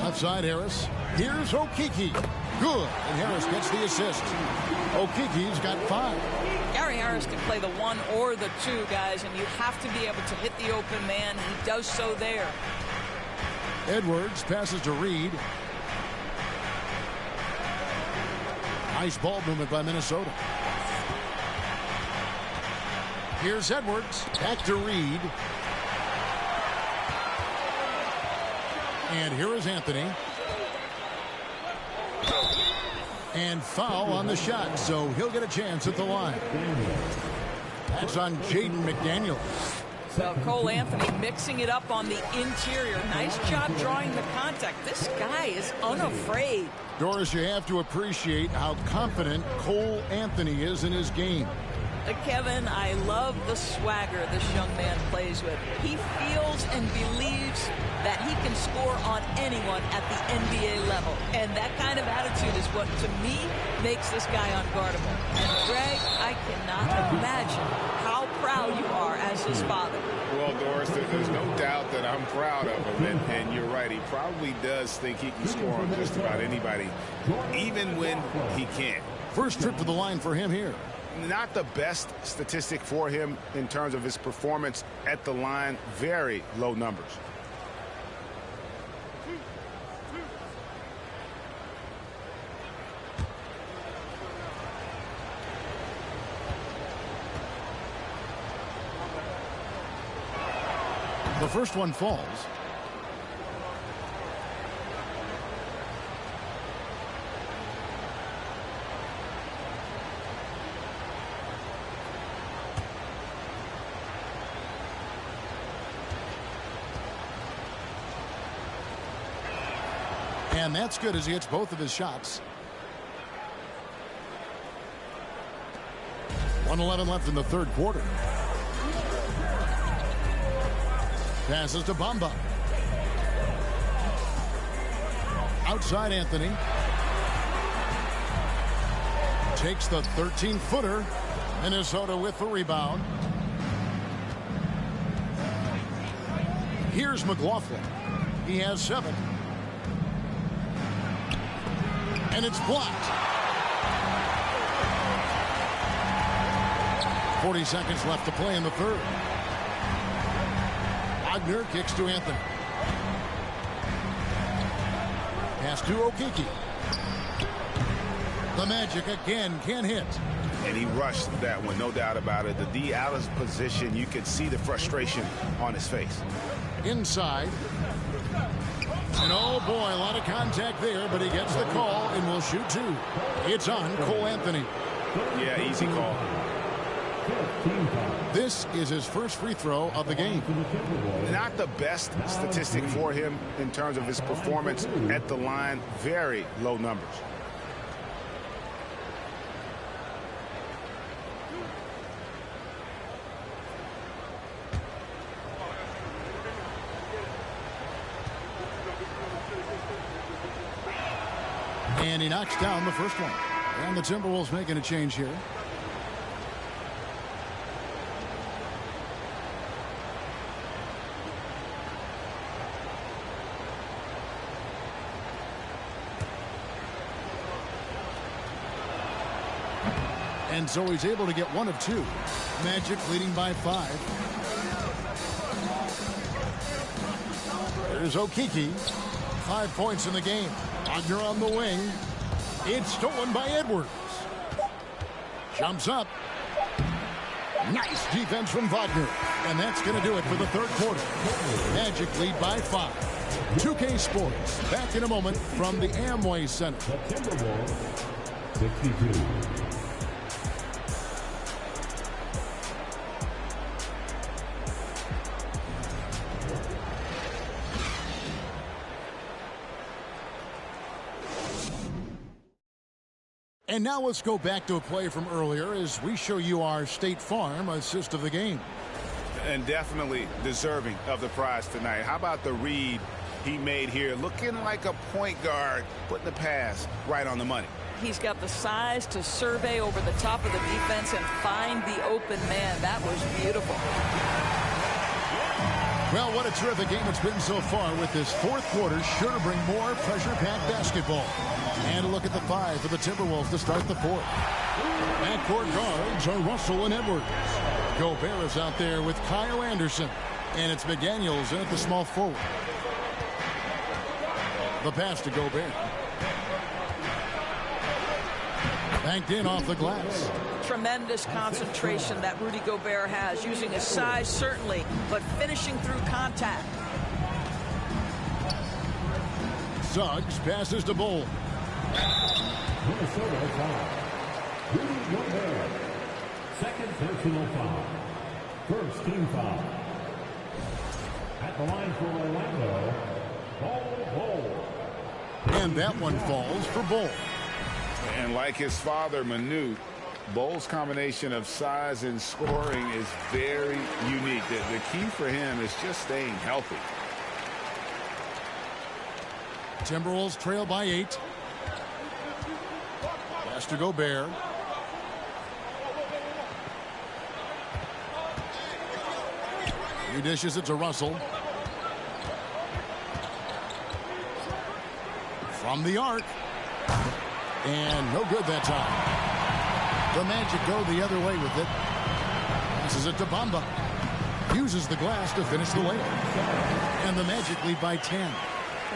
Outside Harris. Here's Okeke. Good. And Harris gets the assist. Okeke's got 5. Gary Harris can play the 1 or the 2, guys, and you have to be able to hit the open man. He does so there. Edwards passes to Reed. Nice ball movement by Minnesota. Here's Edwards. Back to Reed. And here is Anthony. And foul on the shot, so he'll get a chance at the line. That's on Jaden McDaniels. So Cole Anthony mixing it up on the interior. Nice job drawing the contact. This guy is unafraid. Doris, you have to appreciate how confident Cole Anthony is in his game. Kevin, I love the swagger this young man plays with. He feels and believes that he can score on anyone at the NBA level. And that kind of attitude is what, to me, makes this guy unguardable. And Greg, I cannot imagine how proud you are as his father. Well, Doris, there's no doubt that I'm proud of him, and you're right. He probably does think he can score on just about anybody, even when he can't. First trip to the line for him here. Not the best statistic for him in terms of his performance at the line. Very low numbers. The first one falls. And that's good as he hits both of his shots. 1:11 left in the third quarter. Passes to Bamba. Outside Anthony. Takes the 13-footer. Minnesota with the rebound. Here's McLaughlin. He has 7. And it's blocked. 40 seconds left to play in the third. Wagner kicks to Anthony. Pass to Okeke. The Magic again can't hit. And he rushed that one, no doubt about it. The D out of position, you could see the frustration on his face. Inside. And oh boy, a lot of contact there, but he gets the call and will shoot 2. It's on Cole Anthony. Yeah, easy call. This is his first free throw of the game. Not the best statistic for him in terms of his performance at the line. Very low numbers. And he knocks down the first one. And the Timberwolves making a change here. And so he's able to get 1 of 2. Magic leading by 5. There's Okeke. 5 points in the game. Wagner on the wing. It's stolen by Edwards. Jumps up. Nice defense from Wagner. And that's going to do it for the third quarter. Magic lead by 5. 2K Sports. Back in a moment from the Amway Center. The Timberwolves, 62. And now let's go back to a play from earlier as we show you our State Farm assist of the game. And definitely deserving of the prize tonight. How about the read he made here? Looking like a point guard, putting the pass right on the money. He's got the size to survey over the top of the defense and find the open man. That was beautiful. Well, what a terrific game it's been so far, with this fourth quarter sure to bring more pressure-packed basketball. And a look at the 5 for the Timberwolves to start the fourth. Backcourt guards are Russell and Edwards. Gobert is out there with Kyle Anderson. And it's McDaniels in at the small forward. The pass to Gobert. Banked in off the glass. Tremendous concentration that Rudy Gobert has, using his size certainly, but finishing through contact. Suggs passes to Bull. Minnesota foul. Rudy Gobert. Second personal foul. First team foul. At the line for Orlando, Bull. And that one falls for Bull. And like his father, Manu, Bull's combination of size and scoring is very unique. The key for him is just staying healthy. Timberwolves trail by 8. Pass to Gobert. He dishes it to Russell. From the arc. And no good that time. The Magic go the other way with it. Passes it to Bamba. Uses the glass to finish the layup. And the Magic lead by 10.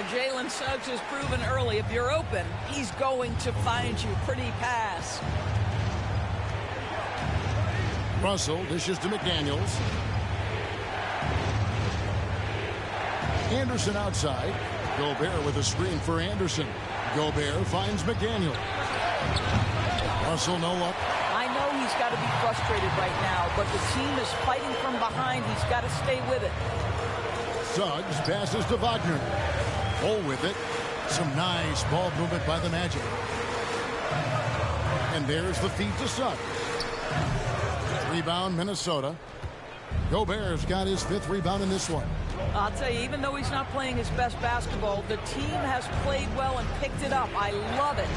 Jalen Suggs has proven early, if you're open, he's going to find you. Pretty pass. Russell dishes to McDaniels. Anderson outside. Gobert with a screen for Anderson. Gobert finds McDaniel. Russell no look. I know he's got to be frustrated right now, but the team is fighting from behind. He's got to stay with it. Suggs passes to Wagner. Ball with it. Some nice ball movement by the Magic. And there's the feed to Suggs. Rebound Minnesota. Gobert's got his 5th rebound in this one. I'll tell you, even though he's not playing his best basketball, the team has played well and picked it up. I love it.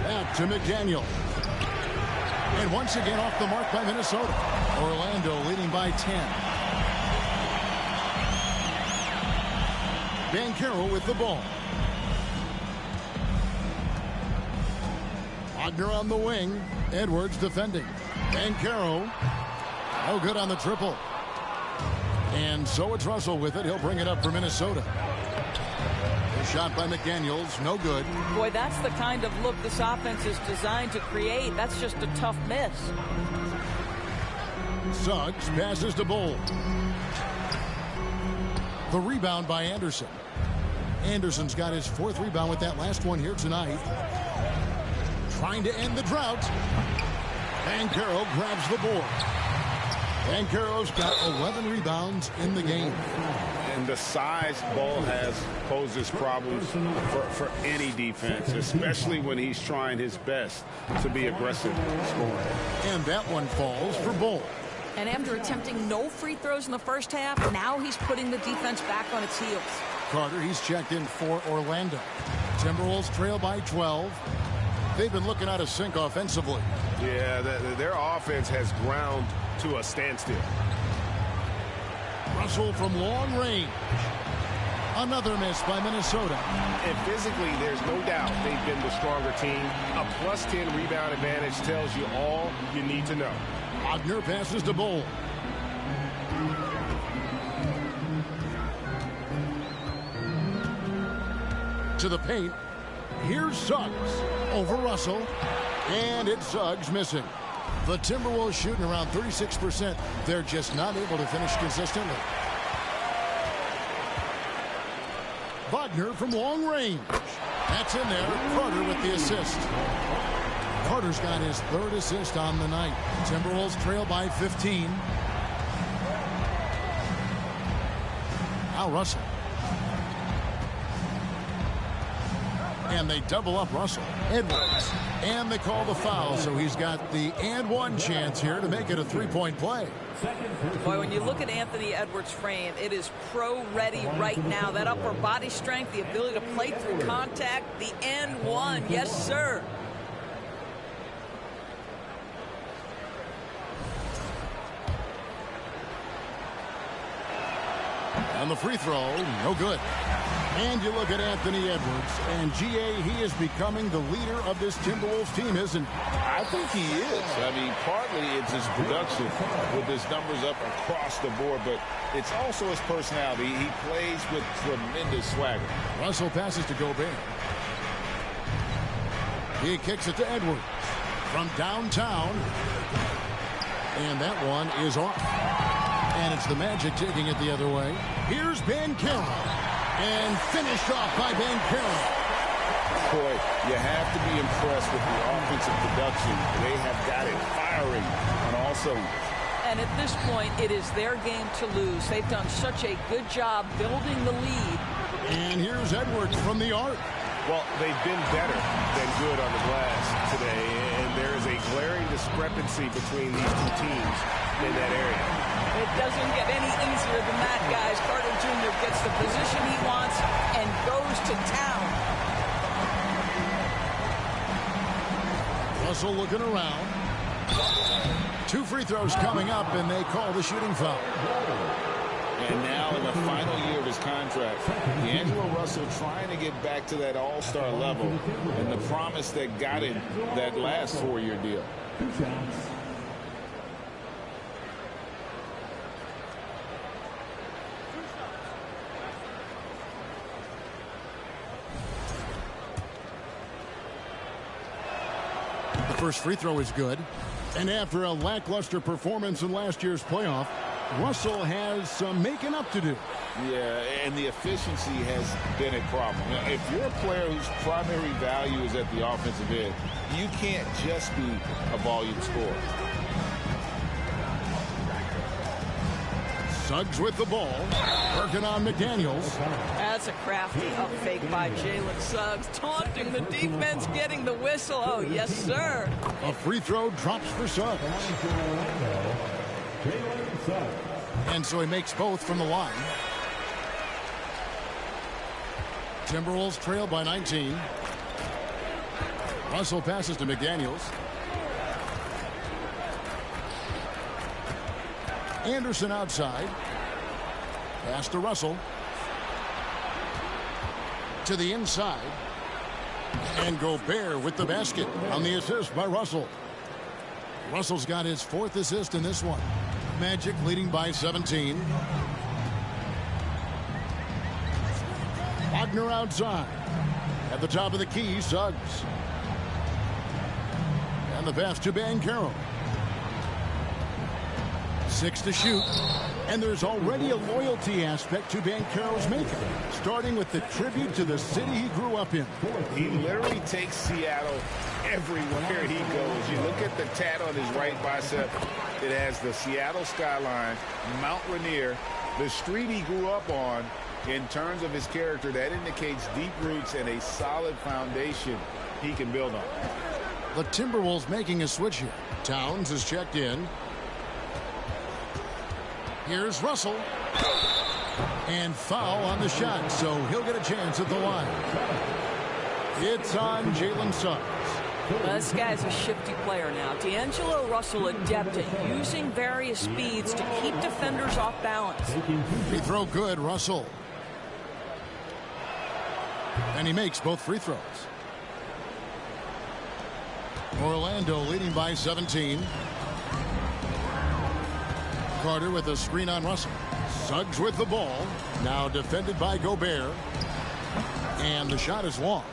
Back to McDaniel. And once again off the mark by Minnesota. Orlando leading by 10. Banchero with the ball. Wagner on the wing. Edwards defending. Banchero. No good on the triple. And so it's Russell with it. He'll bring it up for Minnesota. A shot by McDaniels. No good. Boy, that's the kind of look this offense is designed to create. That's just a tough miss. Suggs passes to Bull. The rebound by Anderson. Anderson's got his 4th rebound with that last one here tonight. Trying to end the drought. Banchero grabs the board. Banchero's got 11 rebounds in the game. And the size Ball has poses problems for any defense, especially when he's trying his best to be aggressive scoring. And that one falls for Bull. And after attempting no free throws in the first half, now he's putting the defense back on its heels. Carter, he's checked in for Orlando. Timberwolves trail by 12. They've been looking out of sync offensively. Yeah, their offense has ground to a standstill. Russell from long range. Another miss by Minnesota. And physically, there's no doubt they've been the stronger team. A +10 rebound advantage tells you all you need to know. Wagner passes to Bull. To the paint. Here's Suggs over Russell. And it's Suggs missing. The Timberwolves shooting around 36%. They're just not able to finish consistently. Wagner from long range. That's in there. Carter with the assist. Carter's got his 3rd assist on the night. Timberwolves trail by 15. Now Russell. And they double up Russell. Edwards. And they call the foul, so he's got the and one chance here to make it a 3-point play. Boy, when you look at Anthony Edwards' frame, it is pro-ready right now. That upper body strength, the ability to play through contact, the and one. Yes, sir. And the free throw, no good. And you look at Anthony Edwards, and G.A., he is becoming the leader of this Timberwolves team, isn't he? I think he is. I mean, partly it's his production with his numbers up across the board, but it's also his personality. He plays with tremendous swagger. Russell passes to Gobert. He kicks it to Edwards from downtown. And that one is off. And it's the Magic taking it the other way. Here's Banchero. And finished off by Banchero. Boy, you have to be impressed with the offensive production. They have got it firing on all cylinders. And at this point, it is their game to lose. They've done such a good job building the lead. And here's Edwards from the arc. Well, they've been better than good on the glass today, and there is a glaring discrepancy between these two teams in that area. It doesn't get any easier than that, guys. Carter Jr. gets the position he wants and goes to town. Russell looking around. 2 free throws coming up, and they call the shooting foul. And now in the final year of his contract, D'Angelo Russell trying to get back to that all-star level and the promise that got him that last 4-year deal. The first free throw is good. And after a lackluster performance in last year's playoff, Russell has some making up to do. Yeah, and the efficiency has been a problem. If you're a player whose primary value is at the offensive end, you can't just be a volume scorer. Suggs with the ball, working on McDaniels. That's a crafty up fake by Jalen Suggs, taunting the defense, getting the whistle. Oh, yes, sir. A free throw drops for Suggs. And so he makes both from the line. Timberwolves trail by 19. Russell passes to McDaniels. Anderson outside. Pass to Russell. To the inside. And Gobert with the basket on the assist by Russell. Russell's got his 4th assist in this one. Magic leading by 17. Wagner outside. At the top of the key, Suggs. And the pass to Banchero. 6 to shoot. And there's already a loyalty aspect to Banchero's making, starting with the tribute to the city he grew up in. He literally takes Seattle everywhere he goes. You look at the tat on his right bicep. It has the Seattle skyline, Mount Rainier, the street he grew up on. In terms of his character, that indicates deep roots and a solid foundation he can build on. The Timberwolves making a switch here. Towns is checked in. Here's Russell. And foul on the shot, so he'll get a chance at the line. It's on Jalen Suggs. This guy's a shifty player now. D'Angelo Russell adept at using various speeds to keep defenders off balance. Free throw good, Russell. And he makes both free throws. Orlando leading by 17. Carter with a screen on Russell. Suggs with the ball. Now defended by Gobert. And the shot is long.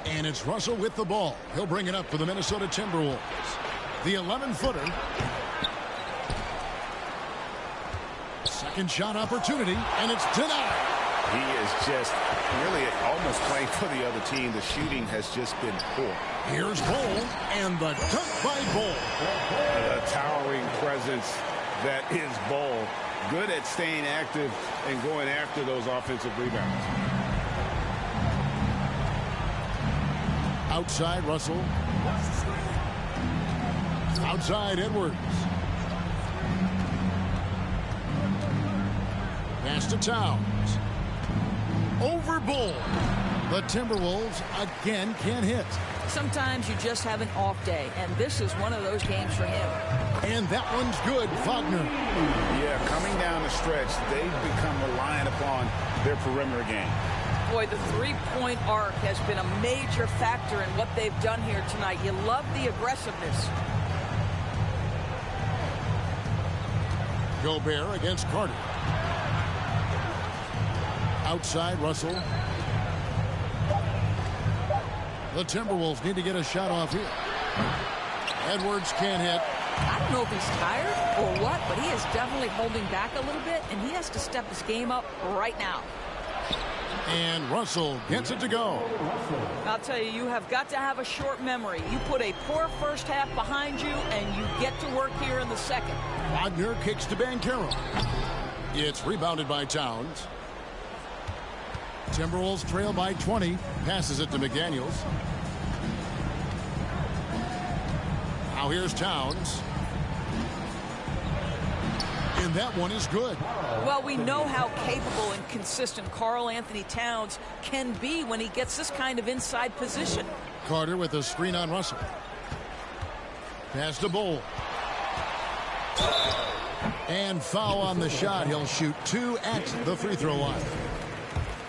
And it's Russell with the ball. He'll bring it up for the Minnesota Timberwolves. The 11-footer. Second shot opportunity, and it's denied. He is just really almost playing for the other team. The shooting has just been poor. Here's Bol, and the dunk by Bol. The towering presence that is Bol. Good at staying active and going after those offensive rebounds. Outside Russell. Outside Edwards. Pass to Towns. Over Bol. The Timberwolves again can't hit. Sometimes you just have an off day, and this is one of those games for him. And that one's good, Wagner. Yeah, coming down the stretch, they've become reliant upon their perimeter game. Boy, the three-point arc has been a major factor in what they've done here tonight. You love the aggressiveness. Gobert against Carter. Outside Russell. The Timberwolves need to get a shot off here. Edwards can't hit. I don't know if he's tired or what, but he is definitely holding back a little bit, and he has to step his game up right now. And Russell gets it to go. I'll tell you, you have got to have a short memory. You put a poor first half behind you, and you get to work here in the second. Wagner kicks to Banchero. It's rebounded by Towns. Timberwolves trail by 20. Passes it to McDaniels. Now here's Towns. And that one is good. Well, we know how capable and consistent Karl Anthony Towns can be when he gets this kind of inside position. Carter with a screen on Russell. Pass to Bull. And foul on the shot. He'll shoot 2 at the free throw line.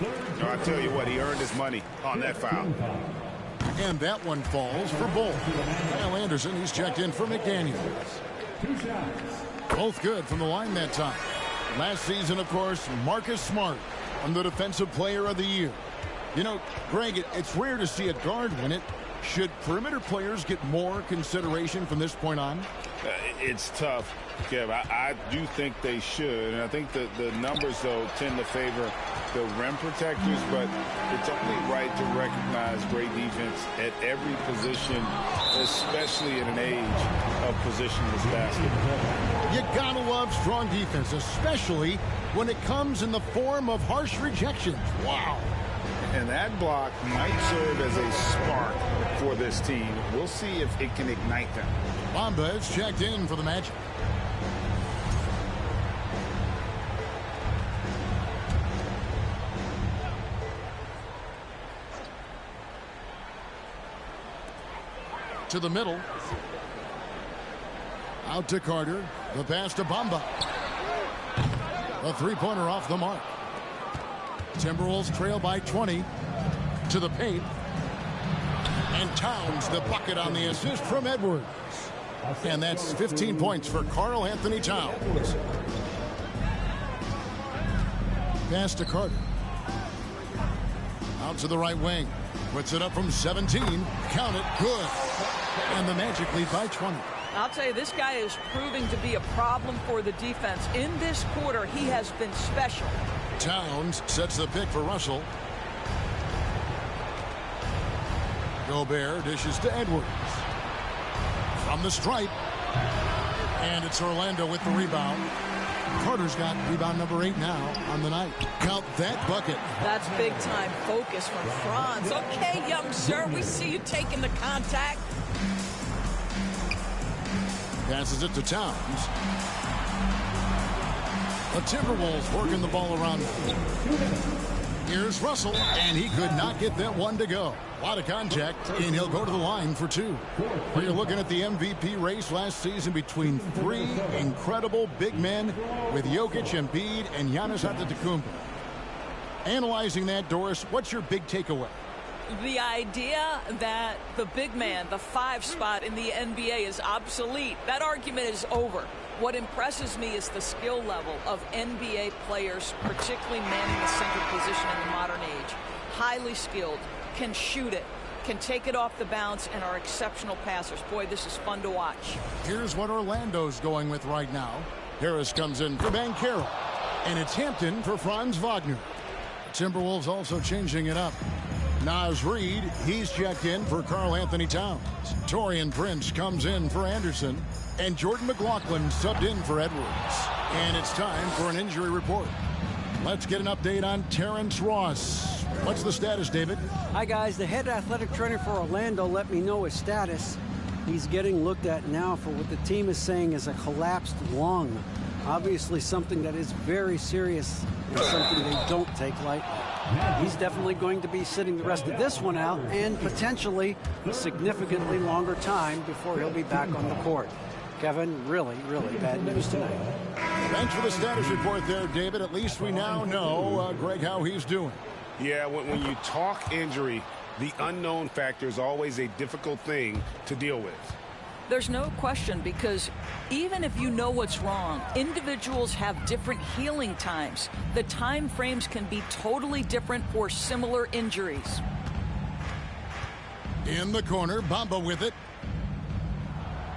No, I tell you what, he earned his money on that foul. And that one falls for Bull. Kyle Anderson, he's checked in for McDaniels. Both good from the line that time. Last season, of course, Marcus Smart won the Defensive Player of the Year. You know, Greg, it's rare to see a guard win it. Should perimeter players get more consideration from this point on? It's tough, Kev. I do think they should. And I think the numbers, though, tend to favor the rim protectors. But it's only right to recognize great defense at every position, especially in an age of positionless basketball. You gotta love strong defense, especially when it comes in the form of harsh rejections. Wow. And that block might serve as a spark for this team. We'll see if it can ignite them. Bamba is checked in for the Magic. To the middle. Out to Carter. The pass to Bamba. A three-pointer off the mark. Timberwolves trail by 20 to the paint. And Towns the bucket on the assist from Edwards. And that's 15 points for Karl Anthony Towns. Pass to Carter. Out to the right wing. Puts it up from 17. Count it. Good. And the Magic lead by 20. I'll tell you, this guy is proving to be a problem for the defense. In this quarter, he has been special. Towns sets the pick for Russell. Gobert dishes to Edwards. From the stripe. And it's Orlando with the rebound. Carter's got rebound number 8 now on the night. Count that bucket. That's big-time focus from Franz. Okay, young sir, we see you taking the contact. Passes it to Towns. The Timberwolves working the ball around. Here's Russell, and he could not get that one to go. A lot of contact, and he'll go to the line for 2. We're looking at the MVP race last season between 3 incredible big men with Jokic, Embiid, and Giannis Antetokounmpo. Analyzing that, Doris, what's your big takeaway? The idea that the big man, the 5 spot in the NBA is obsolete, that argument is over. What impresses me is the skill level of NBA players, particularly manning the center position in the modern age. Highly skilled, can shoot it, can take it off the bounce, and are exceptional passers. Boy, this is fun to watch. Here's what Orlando's going with right now. Harris comes in for Banchero, and it's Hampton for Franz Wagner. The Timberwolves also changing it up. Naz Reid, he's checked in for Karl Anthony Towns. Taurean Prince comes in for Anderson. And Jordan McLaughlin subbed in for Edwards. And it's time for an injury report. Let's get an update on Terrence Ross. What's the status, David? Hi, guys. The head athletic trainer for Orlando let me know his status. He's getting looked at now for what the team is saying is a collapsed lung. Obviously something that is very serious and something they don't take lightly. He's definitely going to be sitting the rest of this one out and potentially a significantly longer time before he'll be back on the court. Kevin, really, really bad news tonight. Thanks for the status report there, David. At least we now know, Greg, how he's doing. Yeah, when you talk injury, the unknown factor is always a difficult thing to deal with. There's no question, because even if you know what's wrong, individuals have different healing times. The time frames can be totally different for similar injuries. In the corner, Bamba with it.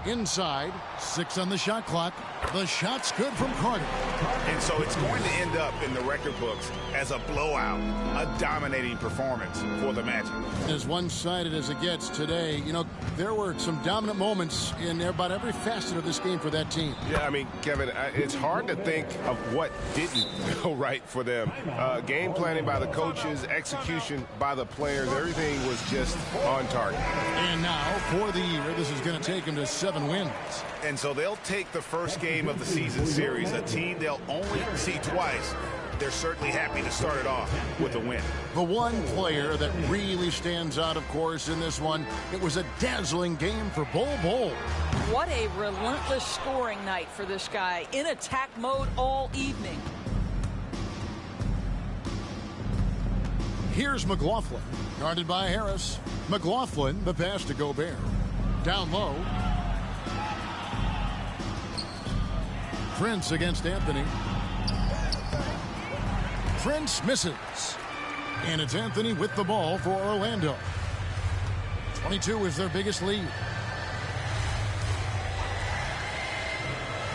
Inside, 6 on the shot clock. The shot's good from Carter. And so it's going to end up in the record books as a blowout, a dominating performance for the Magic. As one-sided as it gets today, you know, there were some dominant moments in about every facet of this game for that team. Yeah, I mean, Kevin, it's hard to think of what didn't go right for them. Game planning by the coaches, execution by the players, everything was just on target. And now, for the year, this is going to take them to 7 wins. And so they'll take the first game of the season series, a team they'll only see twice. They're certainly happy to start it off with a win. The one player that really stands out, of course, in this one, it was a dazzling game for Bol Bol. What a relentless scoring night for this guy. In attack mode all evening. Here's McLaughlin, guarded by Harris. McLaughlin, the pass to Gobert. Down low. Prince against Anthony. Prince misses. And it's Anthony with the ball for Orlando. 22 is their biggest lead.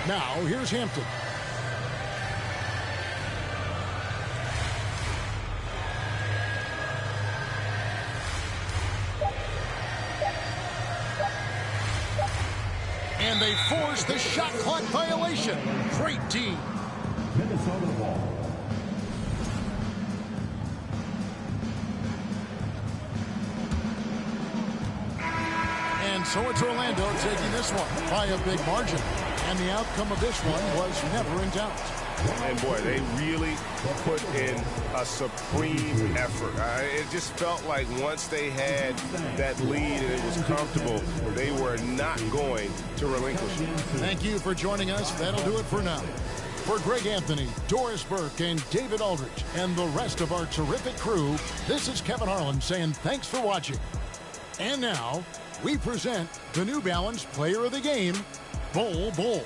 Now, here's Hampton. And they force the shot clock violation. Great team. Minnesota ball. And so it's Orlando taking this one by a big margin. And the outcome of this one was never in doubt. And boy, they really put in a supreme effort. It just felt like once they had that lead and it was comfortable, they were not going to relinquish it. Thank you for joining us. That'll do it for now. For Greg Anthony, Doris Burke, and David Aldridge, and the rest of our terrific crew, this is Kevin Harlan saying thanks for watching. And now, we present the New Balance Player of the Game, Bol Bol.